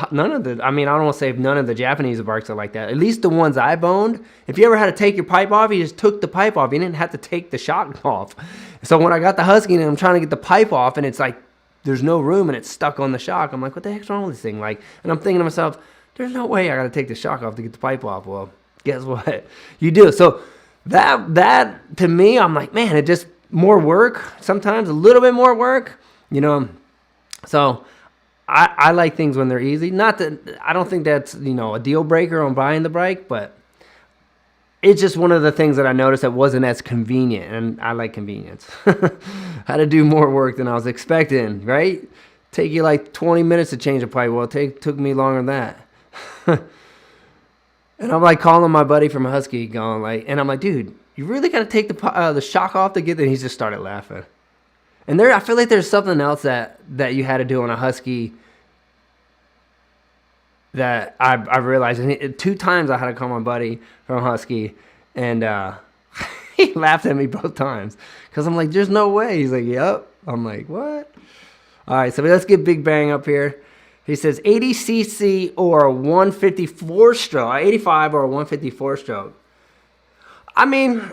I mean, I don't want to say none of the Japanese bikes are like that. At least the ones I've owned, if you ever had to take your pipe off, you just took the pipe off. You didn't have to take the shock off. So when I got the Husky and I'm trying to get the pipe off and it's like, there's no room and it's stuck on the shock. I'm like, what the heck's wrong with this thing? Like, and I'm thinking to myself, there's no way I got to take the shock off to get the pipe off. Well, guess what? You do. So that to me, I'm like, man, it just more work. Sometimes a little bit more work, you know. So I like things when they're easy. Not that I don't think that's, you know, a deal breaker on buying the bike, but it's just one of the things that I noticed that wasn't as convenient, and I like convenience. Had to do more work than I was expecting, right? Take you like 20 minutes to change a pipe. Well, it took me longer than that. And I'm like calling my buddy from Husky, going like, and I'm like, dude, you really got to take the shock off to get there? He just started laughing. And I feel like there's something else that you had to do on a Husky that I realized. And 2 times I had to call my buddy from Husky, and he laughed at me both times because I'm like, there's no way. He's like, yep. I'm like, what? All right, so let's get Big Bang up here. He says 80cc or a 154 stroke, 85 or a 154 stroke. I mean,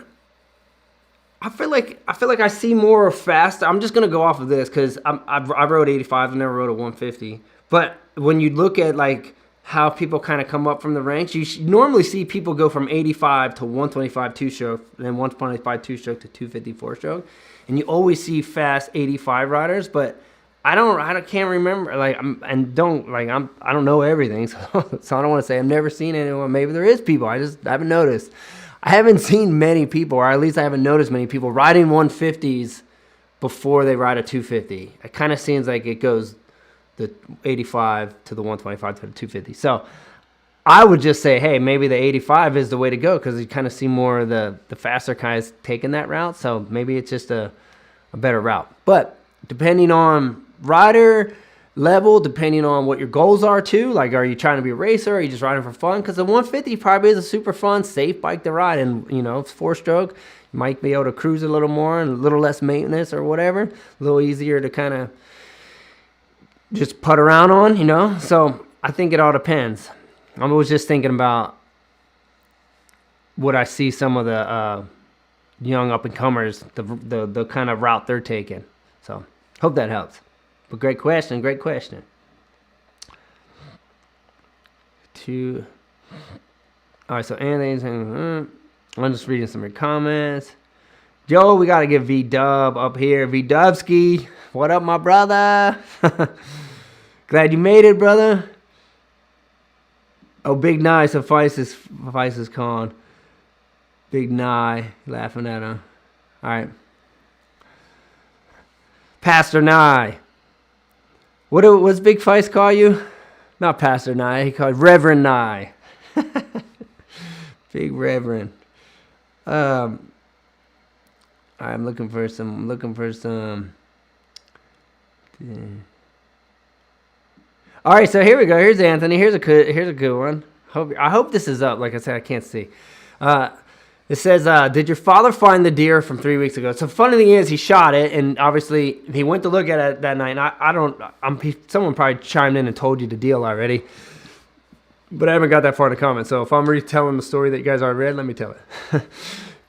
I feel like I see more fast. I'm just gonna go off of this because I rode 85. I never rode a 150. But when you look at like how people kind of come up from the ranks, you normally see people go from 85 to 125 two-stroke, then 125 two-stroke to 254 stroke, and you always see fast 85 riders, but I can't remember, like, I don't know everything, so I don't want to say I've never seen anyone. Maybe there is people, I haven't noticed. I haven't seen many people, or at least I haven't noticed many people riding 150s before they ride a 250. It kind of seems like it goes the 85 to the 125 to the 250. So I would just say, hey, maybe the 85 is the way to go because you kind of see more of the faster guys taking that route. So maybe it's just a better route. But depending on rider level, depending on what your goals are too, like are you trying to be a racer, or are you just riding for fun? Because the 150 probably is a super fun, safe bike to ride, and you know, it's 4-stroke, you might be able to cruise a little more and a little less maintenance or whatever, a little easier to kind of just putt around on, you know. So I think it all depends. I was just thinking about what I see some of the young up and comers, the kind of route they're taking. So hope that helps. But great question. All right, so Anthony's saying, I'm just reading some of your comments. Joe, we got to get V-Dub up here. V-Dubski, what up, my brother? Glad you made it, brother. Oh, Big Nye suffices con. Big Nye, laughing at him. All right. Pastor Nye, What's Big Feist call you? Not Pastor Nye. He called Reverend Nye. Big Reverend. I'm looking for some. All right, so here we go. Here's Anthony. Here's a good one. I hope this is up. Like I said, I can't see. It says, did your father find the deer from 3 weeks ago? So funny thing is, he shot it, and obviously he went to look at it that night. And someone probably chimed in and told you the deal already, but I haven't got that far in the comments. So if I'm retelling the story that you guys already read, let me tell it.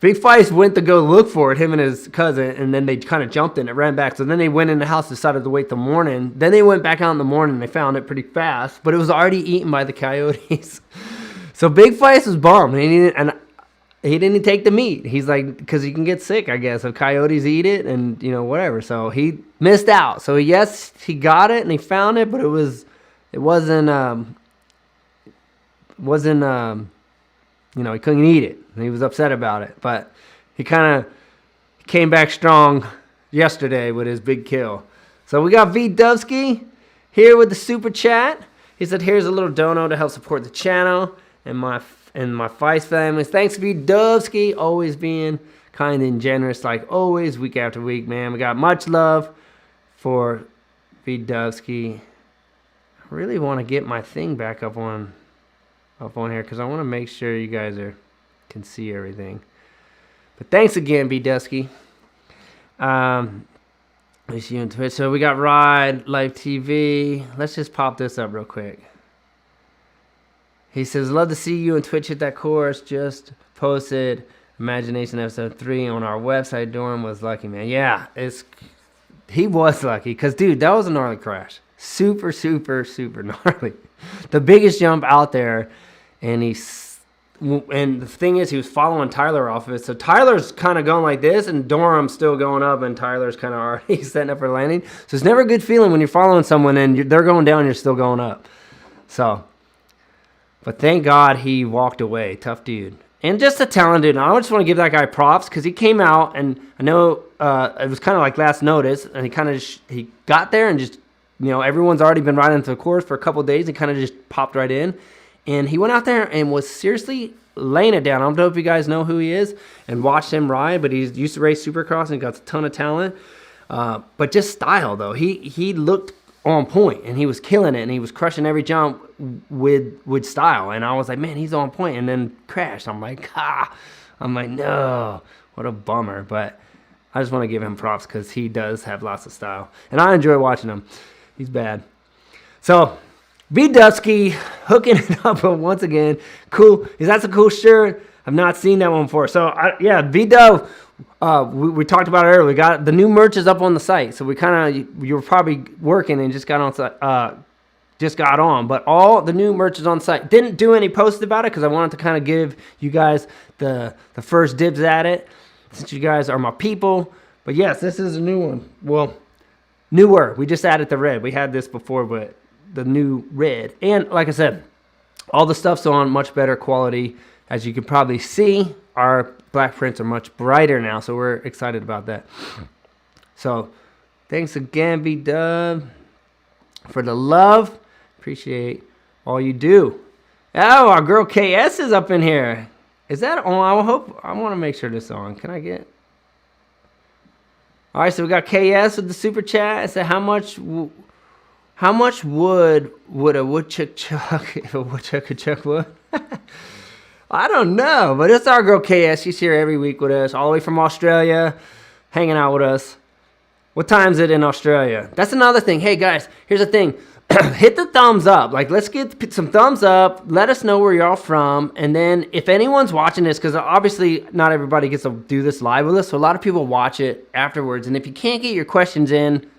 Big Feist went to go look for it, him and his cousin, and then they kind of jumped in it, ran back. So then they went in the house, decided to wait till morning. Then they went back out in the morning. They found it pretty fast, but it was already eaten by the coyotes. So Big Feist was bummed, and he didn't take the meat. He's like, because he can get sick, I guess, if coyotes eat it and, whatever. So he missed out. So yes, he got it and he found it, but it wasn't, he couldn't eat it. And he was upset about it. But he kind of came back strong yesterday with his big kill. So we got V Dubsky here with the super chat. He said, here's a little dono to help support the channel and my Feist family. Thanks, V Dubsky, always being kind and generous like always, week after week, man. We got much love for V Dubsky. I really want to get my thing back up on here because I want to make sure you guys can see everything. But thanks again, V Dubsky. We see you on Twitch. So we got Ride Live TV. Let's just pop this up real quick. He says, love to see you on Twitch hit that course. Just posted Imagination episode 3 on our website. Dorm was lucky, man. Yeah, he was lucky because, dude, that was a gnarly crash. Super, super, super gnarly. The biggest jump out there. And the thing is, he was following Tyler off of it. So Tyler's kind of going like this, and Dorham's still going up, and Tyler's kind of already setting up for landing. So it's never a good feeling when you're following someone and they're going down and you're still going up. So, but thank God he walked away. Tough dude. And just a talented. I just want to give that guy props because he came out, and I know it was kind of like last notice, and he kind of he got there and just, everyone's already been riding the course for a couple of days. He kind of just popped right in. And he went out there and was seriously laying it down. I don't know if you guys know who he is and watched him ride, but he used to race Supercross and got a ton of talent. But just style, though. He looked on point, and he was killing it, and he was crushing every jump with style. And I was like, man, he's on point, and then crashed. I'm like, no, what a bummer. But I just want to give him props because he does have lots of style. And I enjoy watching him. He's bad. So V Dubsky hooking it up once again. Cool. That's a cool shirt. I've not seen that one before. So, V Dub, we talked about it earlier. We got the new merch is up on the site. So you were probably working and just got on. But all the new merch is on the site. Didn't do any posts about it because I wanted to kind of give you guys the first dibs at it since you guys are my people. But yes, this is a new one. Well, newer. We just added the red. We had this before, but the new red. And like I said, all the stuff's on much better quality. As you can probably see, our black prints are much brighter now, so we're excited about that. So thanks again, B-Dub, for the love. Appreciate all you do. Oh, our girl KS is up in here. Is that on? I want to make sure this is on. Can I get? All right, so we got KS with the super chat. It said, how much wood would a woodchuck chuck if a woodchuck could chuck wood? I don't know, but it's our girl KS. She's here every week with us, all the way from Australia, hanging out with us. What time is it in Australia? That's another thing. Hey, guys, here's the thing. Hit the thumbs up. Like, let's get some thumbs up. Let us know where you're all from. And then if anyone's watching this, because obviously not everybody gets to do this live with us, so a lot of people watch it afterwards. And if you can't get your questions in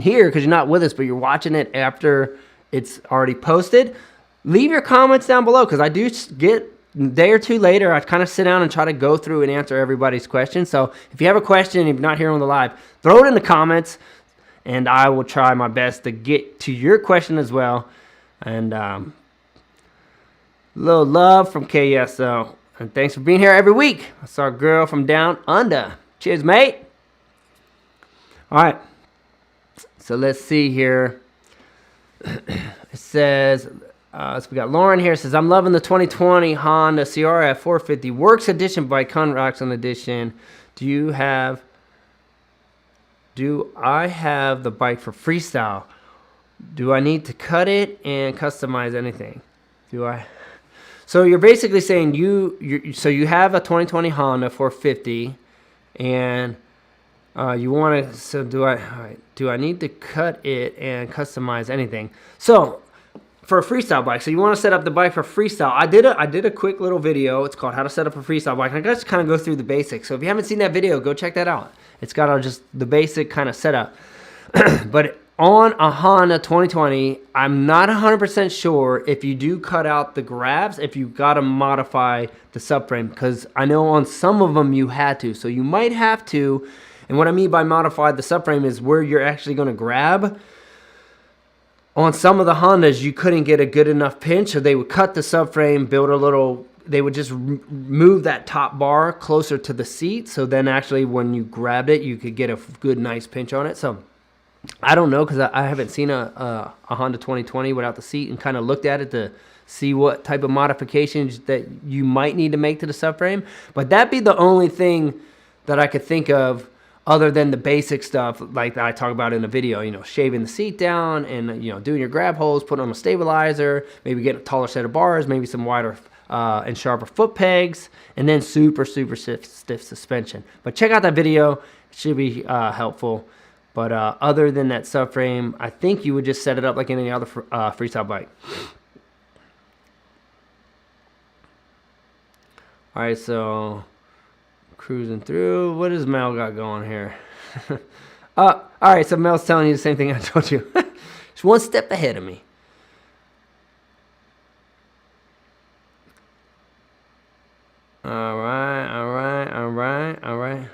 here because you're not with us, but you're watching it after it's already posted, leave your comments down below because I do get a day or two later, I kind of sit down and try to go through and answer everybody's questions. So if you have a question and you're not here on the live, throw it in the comments, and I will try my best to get to your question as well. And a little love from KSO. And thanks for being here every week. That's our girl from down under. Cheers, mate. All right. So let's see here. It says, so we got Lauren here. It says, I'm loving the 2020 Honda CRF 450 Works Edition by Conroxon Edition. Do I have the bike for freestyle? Do I need to cut it and customize anything? So you're basically saying you have a 2020 Honda 450, and you want to. So do I need to cut it and customize anything? So for a freestyle bike, so you want to set up the bike for freestyle. I did a quick little video. It's called How to Set Up a Freestyle Bike. And I just kind of go through the basics. So if you haven't seen that video, go check that out. It's got just the basic kind of setup. But on a Honda 2020, I'm not 100% sure if you do cut out the grabs, if you got to modify the subframe, because I know on some of them you had to. So you might have to, and what I mean by modify the subframe is where you're actually going to grab. On some of the Hondas, you couldn't get a good enough pinch, so they would cut the subframe, they would just move that top bar closer to the seat, so then actually when you grabbed it, you could get a good, nice pinch on it. So I don't know, because I haven't seen a Honda 2020 without the seat and kind of looked at it to see what type of modifications that you might need to make to the subframe. But that'd be the only thing that I could think of other than the basic stuff like that I talk about in the video, shaving the seat down and, doing your grab holes, putting on a stabilizer, maybe getting a taller set of bars, maybe some wider and sharper foot pegs, and then super, super stiff suspension. But check out that video. It should be helpful. But other than that subframe, I think you would just set it up like any other freestyle bike. All right, so cruising through. What does Mel got going here? All right, so Mel's telling you the same thing I told you. She's one step ahead of me. All right.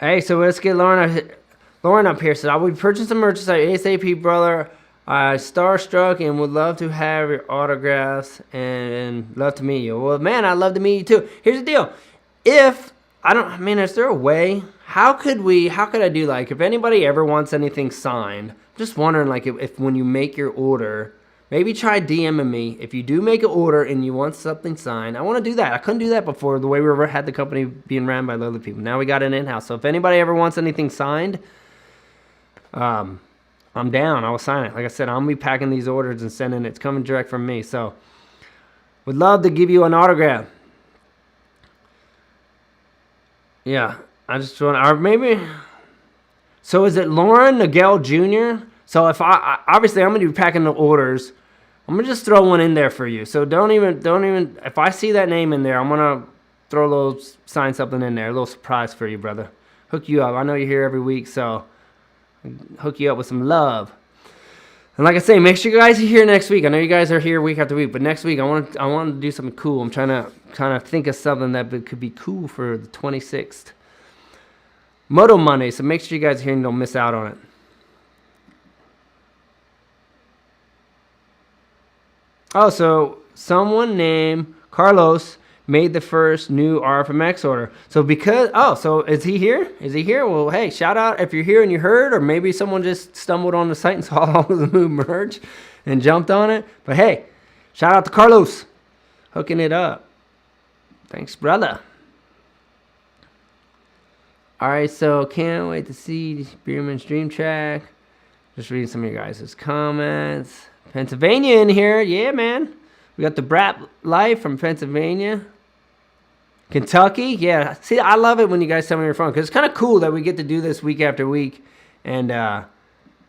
Hey, so let's get Lauren up here. So I will be purchasing some merchandise ASAP, brother. Starstruck and would love to have your autographs and love to meet you. Well, man, I'd love to meet you too. Here's the deal. Is there a way? How could I do, like, if anybody ever wants anything signed, I'm just wondering, like, if when you make your order, maybe try DMing me. If you do make an order and you want something signed, I want to do that. I couldn't do that before, the way we had the company being ran by other people. Now we got it in-house. So if anybody ever wants anything signed, I'm down. I will sign it. Like I said, I'm going to be packing these orders and sending it. It's coming direct from me. So would love to give you an autograph. Yeah. I just want, or maybe. So is it Lauren Nagel Jr.? So if obviously I'm going to be packing the orders. I'm going to just throw one in there for you. So don't even, if I see that name in there, I'm going to throw a little, sign something in there. A little surprise for you, brother. Hook you up. I know you're here every week, so hook you up with some love. And like I say, make sure you guys are here next week. I know you guys are here week after week, but next week I want to do something cool. I'm trying to kind of think of something that could be cool for the 26th. Moto Monday, so make sure you guys are here and don't miss out on it. Oh, so someone named Carlos made the first new Rfmx order. So so is he here? Well, hey, shout out if you're here and you heard, or maybe someone just stumbled on the site and saw all of the new merch and jumped on it. But hey, shout out to Carlos, hooking it up. Thanks, brother. All right, so can't wait to see Biermann's Dream Track. Just reading some of your guys' comments. Pennsylvania in here. Yeah, man. We got the Brat Life from Pennsylvania. Kentucky. Yeah. See, I love it when you guys tell me where you're from, because it's kind of cool that we get to do this week after week. And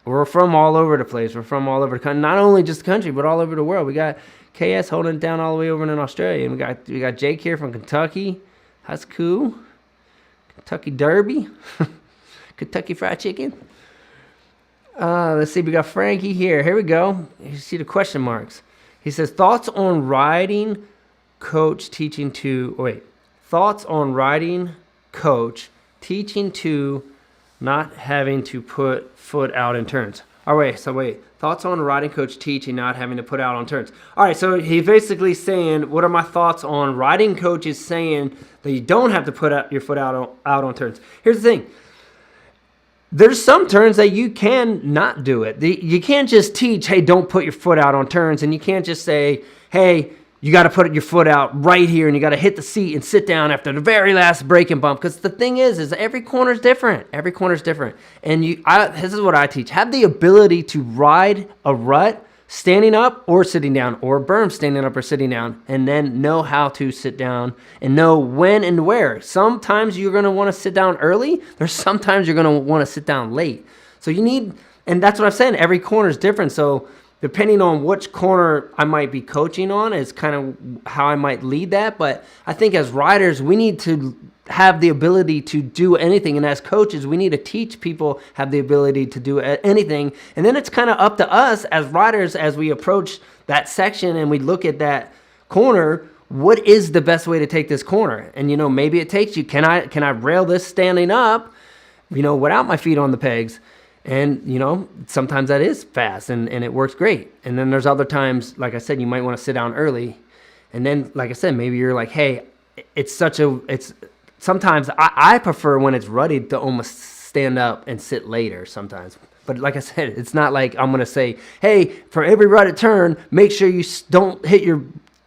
we're from all over the place. We're from all over the country. Not only just the country, but all over the world. We got KS holding it down all the way over in Australia. And we got Jake here from Kentucky. That's cool. Kentucky Derby. Kentucky Fried Chicken. Let's see. We got Frankie here. Here we go. You see the question marks. He says, thoughts on riding coach teaching to not having to put foot out in turns. Oh, wait. Thoughts on riding coach teaching, not having to put out on turns. All right, so he's basically saying, what are my thoughts on riding coaches saying that you don't have to put out your foot out on turns? Here's the thing. There's some turns that you can not do it. You can't just teach, hey, don't put your foot out on turns, and you can't just say, hey, you got to put your foot out right here, and you got to hit the seat and sit down after the very last braking bump. Because the thing is every corner is different. Every corner is different. And this is what I teach. Have the ability to ride a rut standing up or sitting down, or a berm standing up or sitting down, and then know how to sit down and know when and where. Sometimes you're going to want to sit down early. There's sometimes you're going to want to sit down late. So you need, and that's what I'm saying, every corner is different. So depending on which corner I might be coaching on is kind of how I might lead that. But I think as riders, we need to have the ability to do anything. And as coaches, we need to teach people have the ability to do anything. And then it's kind of up to us as riders, as we approach that section and we look at that corner, what is the best way to take this corner? And, you know, maybe it takes you, can I rail this standing up, you know, without my feet on the pegs? And, you know, sometimes that is fast and it works great. And then there's other times, like I said, you might want to sit down early. And then, like I said, maybe you're like, hey, sometimes I prefer when it's ruddy to almost stand up and sit later sometimes. But like I said, it's not like I'm going to say, hey, for every rutted turn, make sure you don't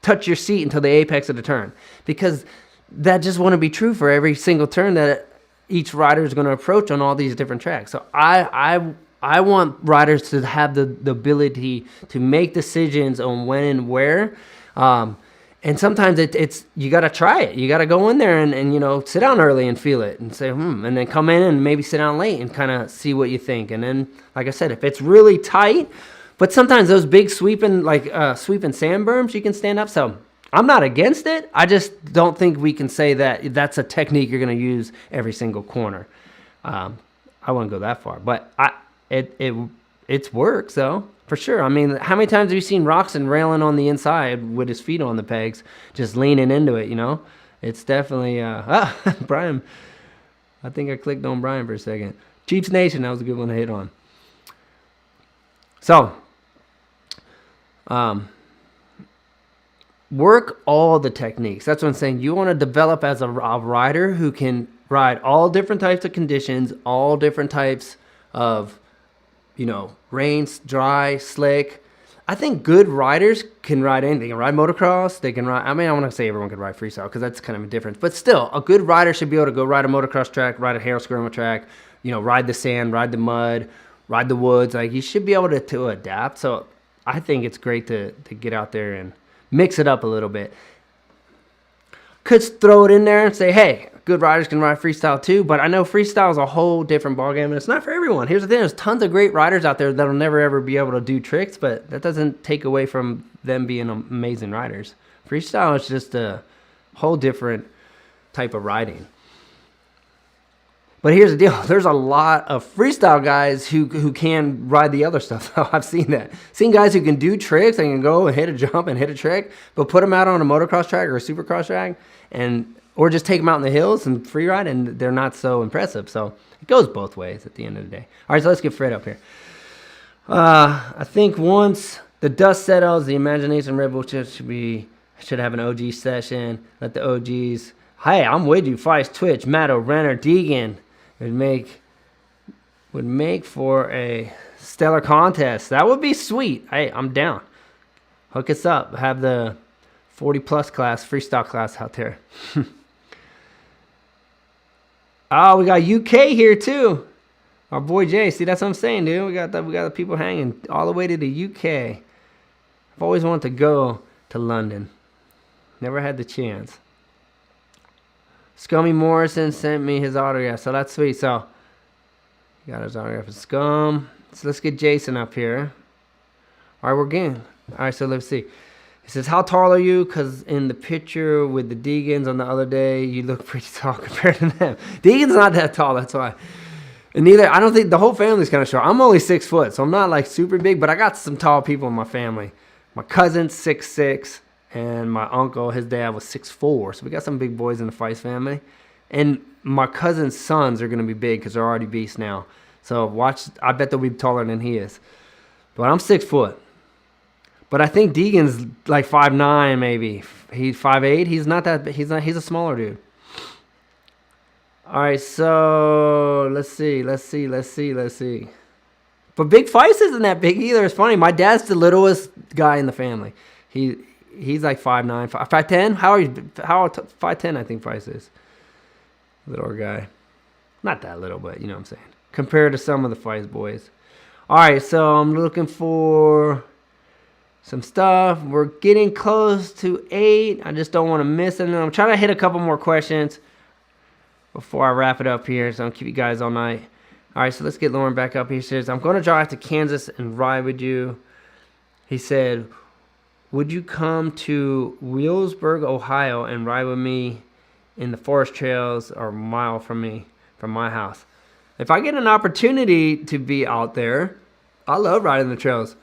touch your seat until the apex of the turn. Because that just wouldn't be true for every single turn that each rider is going to approach on all these different tracks. So I want riders to have the ability to make decisions on when and where. And sometimes it's you got to try it. You got to go in there and, you know, sit down early and feel it and say, and then come in and maybe sit down late and kind of see what you think. And then, like I said, if it's really tight, but sometimes those big sweeping sand berms, you can stand up. So I'm not against it. I just don't think we can say that that's a technique you're going to use every single corner. I wouldn't go that far, but it's works though, for sure. I mean, how many times have you seen Roxon railing on the inside with his feet on the pegs, just leaning into it, you know? It's definitely, Brian, I think I clicked on Brian for a second. Chiefs Nation, that was a good one to hit on. So, work all the techniques. That's what I'm saying. You want to develop as a rider who can ride all different types of conditions, all different types of, you know, rains, dry, slick. I think good riders can ride anything. They can ride motocross. They can ride, I mean, I want to say everyone can ride freestyle because that's kind of a difference. But still, a good rider should be able to go ride a motocross track, ride a hail skirmish track, you know, ride the sand, ride the mud, ride the woods. Like, you should be able to adapt. So I think it's great to get out there and mix it up a little bit. Could throw it in there and say, hey, good riders can ride freestyle too, but I know freestyle is a whole different ballgame, and it's not for everyone. Here's the thing. There's tons of great riders out there that'll never, ever be able to do tricks, but that doesn't take away from them being amazing riders. Freestyle is just a whole different type of riding. But here's the deal. There's a lot of freestyle guys who can ride the other stuff. I've seen that. Seen guys who can do tricks. They can go and hit a jump and hit a trick, but put them out on a motocross track or a supercross track, or just take them out in the hills and free ride, and they're not so impressive. So it goes both ways at the end of the day. All right, so let's get Fred up here. I think once the dust settles, the Imagination Red Bull should have an OG session. Let the OGs. Hey, I'm with you. Feist, Twitch, Matto, Renner, Deegan. Would make for a stellar contest. That would be sweet. Hey, I'm down. Hook us up. Have the 40+ class, freestyle class out there. Oh, we got UK here too. Our boy Jay. See, that's what I'm saying, dude. We got the people hanging all the way to the UK. I've always wanted to go to London. Never had the chance. Scummy Morrison sent me his autograph, so that's sweet. So, got his autograph. Scum. So let's get Jason up here. All right, we're game. All right, so let's see. He says, how tall are you? Because in the picture with the Deegans on the other day, you look pretty tall compared to them. Deegan's not that tall, that's why. And neither, I don't think, the whole family's kind of short. I'm only 6 foot, so I'm not like super big, but I got some tall people in my family. My cousin's 6'6". And my uncle, his dad was 6'4". So we got some big boys in the Feist family. And my cousin's sons are going to be big because they're already beasts now. So watch. I bet they'll be taller than he is. But I'm 6 foot. But I think Deegan's like 5'9", maybe. He's 5'8". He's not that. He's a smaller dude. All right, so let's see. But Big Feist isn't that big either. It's funny. My dad's the littlest guy in the family. He's like 5'9", 5'10". How 5'10"? I think Feist is. Little guy. Not that little, but you know what I'm saying. Compared to some of the Feist boys. All right, so I'm looking for some stuff. We're getting close to 8. I just don't want to miss it. I'm trying to hit a couple more questions before I wrap it up here, so I'll keep you guys all night. All right, so let's get Lauren back up. He says, I'm going to drive to Kansas and ride with you. He said, would you come to Wheelsburg, Ohio, and ride with me in the forest trails or a mile from my house? If I get an opportunity to be out there, I love riding the trails.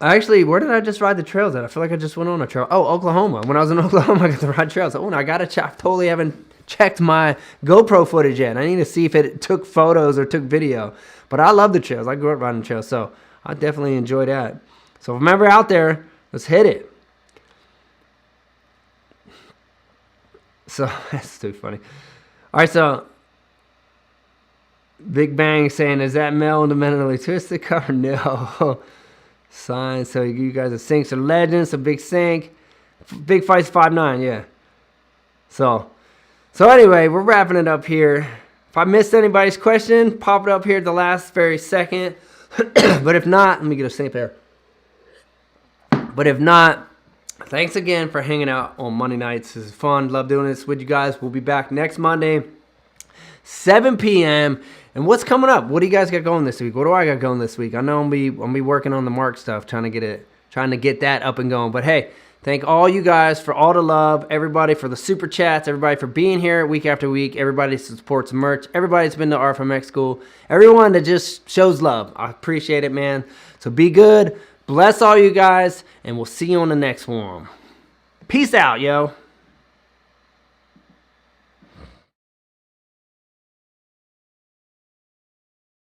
Actually, where did I just ride the trails at? I feel like I just went on a trail. Oh, Oklahoma. When I was in Oklahoma, I got to ride trails. Oh, and I totally haven't checked my GoPro footage yet. I need to see if it took photos or took video. But I love the trails. I grew up riding trails, so I definitely enjoy that. So if I'm ever out there, let's hit it. So that's too funny. All right, so Big Bang saying, is that Mel in the mentally twisted cover? No. Sign. So you guys are Sinks are legends. So Big Sink. Big Feist 5'9", yeah. So anyway, we're wrapping it up here. If I missed anybody's question, pop it up here at the last very second. But if not, let me get a sip here. But if not, thanks again for hanging out on Monday nights. This is fun. Love doing this with you guys. We'll be back next Monday, 7 p.m. And what's coming up? What do you guys got going this week? What do I got going this week? I know I'm be working on the Mark stuff, trying to get that up and going. But hey, thank all you guys for all the love, everybody for the super chats, everybody for being here week after week, everybody that supports merch, everybody that's been to Rfmx school, everyone that just shows love. I appreciate it, man. So be good. Bless all you guys, and we'll see you on the next one. Peace out, yo.